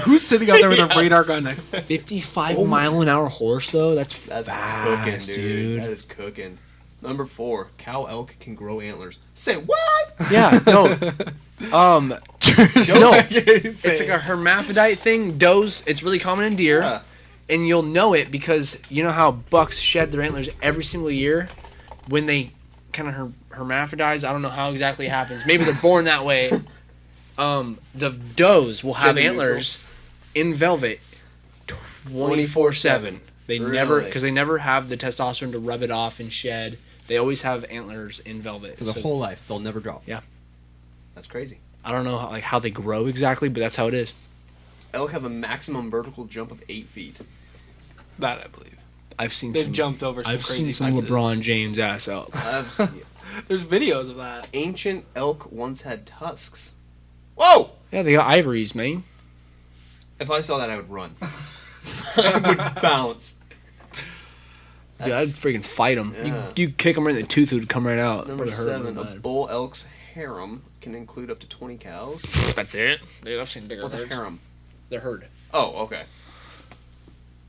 Who's sitting out there with a radar gun? 55 mile an hour horse though. That's That's fast, cooking, dude. That is cooking. Number 4, cow elk can grow antlers. Say what? Yeah, no. No, it's it's like a hermaphrodite thing. Does it's really common in deer, Yeah. and you'll know it because you know how bucks shed their antlers every single year when they kind of hermaphrodize. I don't know how exactly it happens. Maybe they're born that way. The does will have Gender antlers in velvet 24/7. They never Really? because they never have the testosterone to rub it off and shed. They always have antlers in velvet. For the So, whole life, they'll never drop. That's crazy. I don't know how they grow exactly, but that's how it is. Elk have a maximum vertical jump of 8 feet. that I believe. I've seen They've some, jumped over some I've crazy seen some fences. LeBron James ass out. There's videos of that. Ancient elk once had tusks. Whoa! Yeah, they got ivories, man. If I saw that, I would run. I would bounce. Dude, I'd freaking fight him. Yeah. You kick him right in the tooth, it would come right out. Number Probably hurt 7, real a bad. bull elk's harem can include up to 20 cows. That's it? Dude, I've seen bigger What's a herds. harem? They're herd. Oh, okay.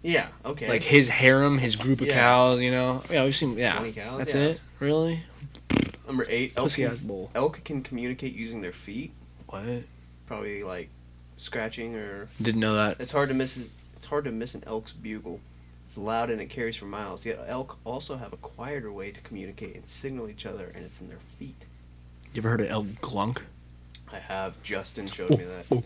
Yeah, okay. Like his harem, his group of Yeah. cows, you know? Yeah, we've seen, 20 cows, That's yeah. it? Really? Number 8, Pussy ass bull. elk can communicate using their feet. What? Probably like scratching or. Didn't know that. It's hard to miss an elk's bugle. It's loud and it carries for miles. Yet elk also have a quieter way to communicate and signal each other, and it's in their feet. You ever heard of elk glunk? I have. Justin showed me that.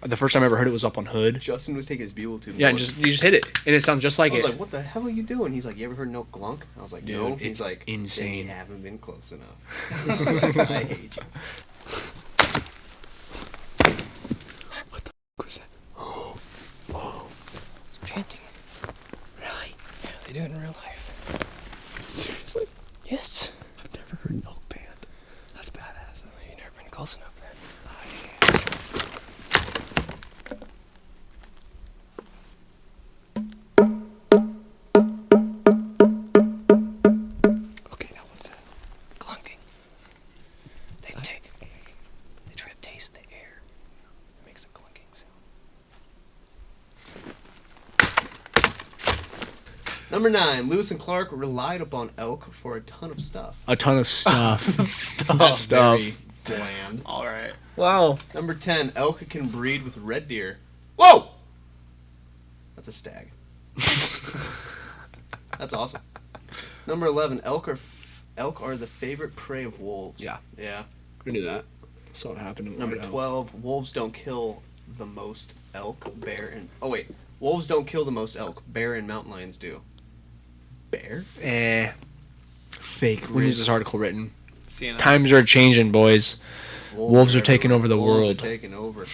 The first time I ever heard it was up on Hood. Justin was taking his bugle to me. Yeah, and you just hit it, and it sounds just like I was it. like, what the hell are you doing? He's like, you ever heard an elk glunk? I was like, Dude, no. it's He's like, insane. Then you haven't been close enough. I hate you. It's chanting. Really? Yeah, they do it in real life. Seriously? Yes. I've never heard an elk band. That's badass. You've never been close enough then. Okay, now what's that? Clunking. They try to taste the air. It makes a clunking sound. Number 9, Lewis and Clark relied upon elk for a ton of stuff. A ton of stuff. That's Stuff. very bland. All right. Wow. Number 10, elk can breed with red deer. Whoa! That's a stag. That's awesome. Number 11, elk are the favorite prey of wolves. Yeah. Yeah. We knew that. Saw it happen. in Number Idaho. 12, wolves don't kill the most elk, bear, and... Oh, wait. Wolves don't kill the most elk. Bear and mountain lions do. Bear? Fake. When was this article written? CNN. Times are changing, boys. Wolves are taking over the Wolves world. are taking over.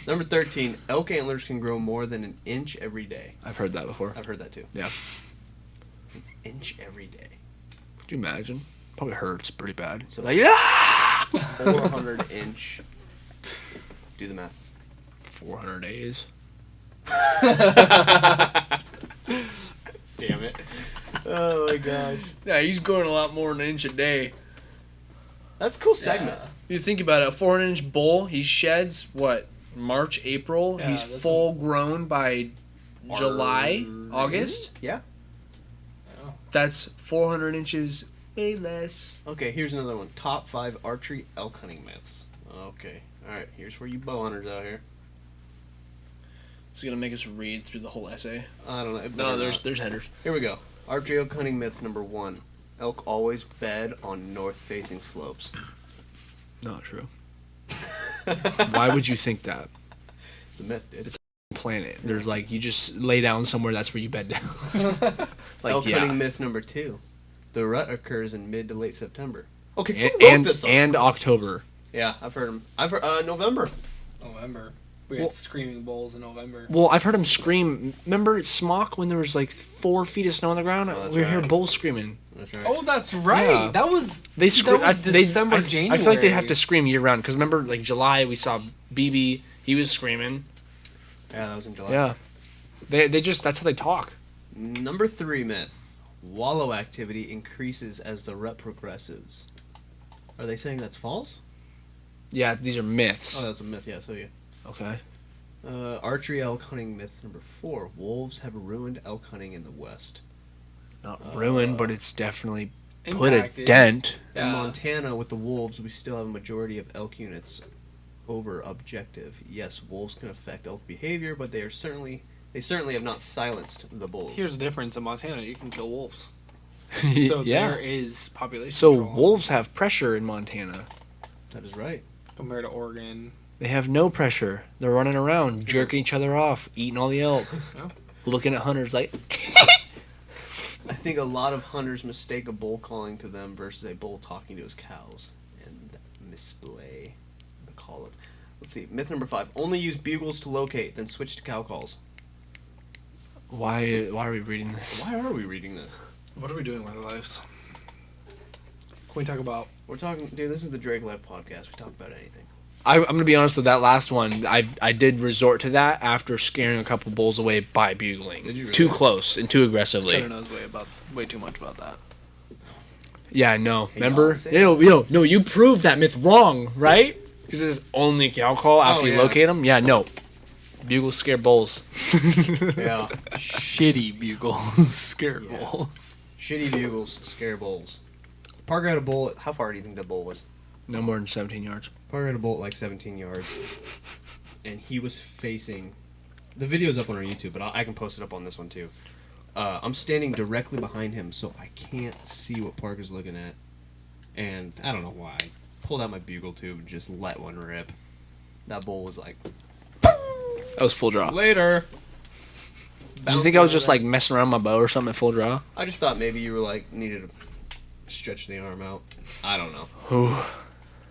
Number 13, elk antlers can grow more than an inch every day. I've heard that before. I've heard that too. Yeah. An inch every day. Could you imagine? Probably hurts pretty bad. So Like, yeah! 400 inch. Do the math. 400 days. Damn it. Oh my gosh. Yeah, he's growing a lot more than an inch a day. That's a cool segment. You think about it, a 400-inch bull, he sheds, what, March, April? Yeah, He's that's full grown by July, August? Yeah. That's 400 inches, way less. Okay, here's another one. Top 5 archery elk hunting myths. Okay. Alright, here's for you bow hunters out here. It's going to make us read through the whole essay. I don't know. No, there's headers. Here we go. Archery elk hunting myth number 1. Elk always bed on north-facing slopes. Not true. Why would you think that? It's a myth, dude. It's planet. There's like, you just lay down somewhere, that's where you bed down. Like, elk yeah. hunting myth number 2. The rut occurs in mid to late September. Okay, who And, wrote and, this song? and October. Yeah, I've heard him. I've heard November. November. We had screaming bulls in November. Well, I've heard him scream. Remember at Smock when there was like 4 feet of snow on the ground? that's we were here right. bulls screaming. That's right. Oh, that's right. Yeah. That was They scream. That was December, January. I feel like they have to scream year round because remember, like July, we saw BB. He was screaming. Yeah, that was in July. Yeah, they just that's how they talk. Number 3 myth. Wallow activity increases as the rut progresses. Are they saying that's false? Yeah, these are myths. Oh, that's a myth. Yeah, so yeah. Okay. Archery elk hunting myth number 4. Wolves have ruined elk hunting in the West. Not ruined, but it's definitely put a Impacted. dent. In Yeah. Montana, with the wolves, we still have a majority of elk units over objective. Yes, wolves can affect elk behavior, but they certainly have not silenced the bulls. Here's the difference in Montana. You can kill wolves. So Yeah. there is population So control wolves have pressure in Montana. That is right. compared to Oregon. They have no pressure. They're running around, jerking each other off, eating all the elk, Oh. looking at hunters like. I think a lot of hunters mistake a bull calling to them versus a bull talking to his cows and misplay the call of. Let's see. Myth number 5. Only use bugles to locate, then switch to cow calls. Why are we reading this? Why are we reading this? What are we doing with our lives? Can we talk about? We're talking, dude. This is the JrakeLIVE Podcast. We talk about anything. I'm gonna be honest with that last one. I did resort to that after scaring a couple bulls away by bugling. Did you really? Too close and too aggressively. Kind of knows way too much about that. Yeah, no. Hey, Remember? y'all, No, you proved that myth wrong, right? Because it's only cow call after you yeah. locate them. Yeah, no. Bugles scare bulls. Yeah. Shitty bugles, scared bulls. Shitty bugles scare bulls. Parker had a bull. How far do you think that bull was? No more than 17 yards. Parker had a bull at like 17 yards. And he was facing... The video's up on our YouTube, but I can post it up on this one too. I'm standing directly behind him, so I can't see what Parker's looking at. And I don't know why. I pulled out my bugle tube and just let one rip. That bull was like... That was full draw. Later! Did you think I was just like messing around my bow or something at full draw? I just thought maybe you were like, needed to stretch the arm out. I don't know. Ooh.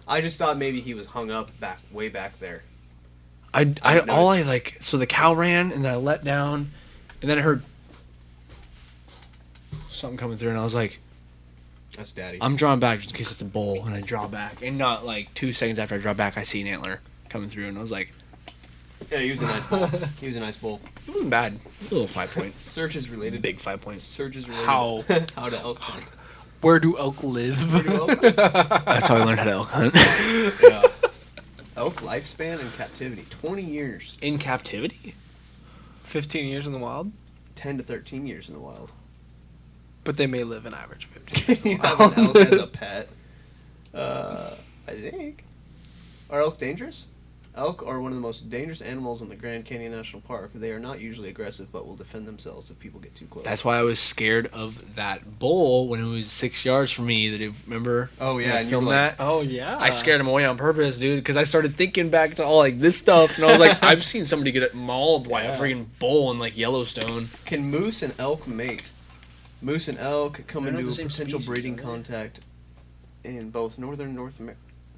I just thought maybe he was hung up way back there. So the cow ran and then I let down and then I heard something coming through and I was like, That's daddy. I'm drawing back just in case it's a bull, and I draw back and not like 2 seconds after I draw back I see an antler coming through and I was like, Yeah, he was a nice bull. He was a nice bull. it wasn't bad. A little 5 point. Search is related. Big 5 points. Search is related. How? How to elk hunt. Where do elk live? That's how I learned how to elk hunt. Yeah. Elk lifespan and captivity. 20 years. In captivity? 15 years in the wild, 10 to 13 years in the wild. but they may live an average of 15 years. You have an elk as a pet. I think. Are elk dangerous? Elk are one of the most dangerous animals in the Grand Canyon National Park. They are not usually aggressive, but will defend themselves if people get too close. That's why I was scared of that bull when it was 6 yards from me. That remember? Oh, yeah, when I and you filmed were like- that. Oh yeah, I scared him away on purpose, dude, because I started thinking back to all like this stuff, and I was like, I've seen somebody get mauled by a Yeah. freaking bull in like Yellowstone. Can moose and elk mate? Moose and elk come They're not into the same potential species, breeding are they? contact in both northern North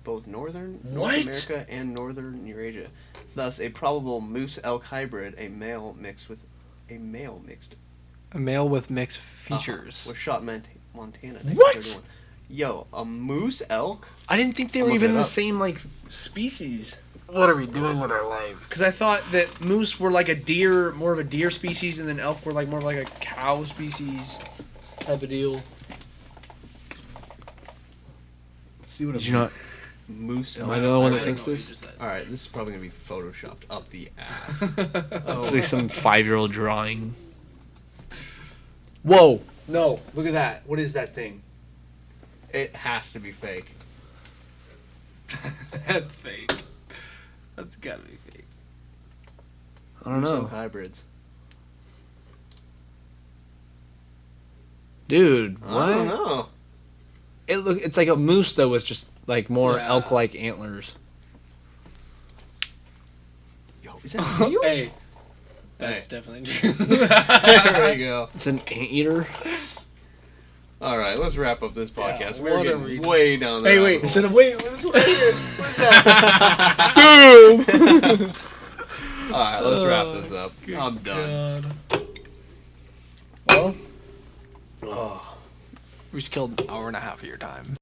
What? America and northern Eurasia. Thus, a probable moose-elk hybrid, a male mixed. a male with mixed Uh-huh. features. Was shot in Montana. What? 1931. Yo, a moose elk? I didn't think they I'm were looking even it the up. same like species. What are we doing with our life? Because I thought that moose were like more of a deer species, and then elk were like more of like a cow species type of deal. Let's see what Did you not? moose elk. Am I the only one that I don't thinks know what this? you just said. All right, this is probably gonna be photoshopped up the ass. It's like some 5-year-old drawing. Whoa! No, look at that. What is that thing? It has to be fake. That's fake. That's gotta be fake. I don't know. Moose-elk hybrids. Dude, I don't what? know. It's like a moose though with just like more Yeah. elk-like antlers. Yo, is that real? Hey, that's Hey. definitely true. There you go. It's an anteater. All right, let's wrap up this podcast. Yeah, We're what are getting we way down there. Hey, wait. Instead of wait, what's All right, let's wrap this up. I'm done. Well, We just killed an hour and a half of your time.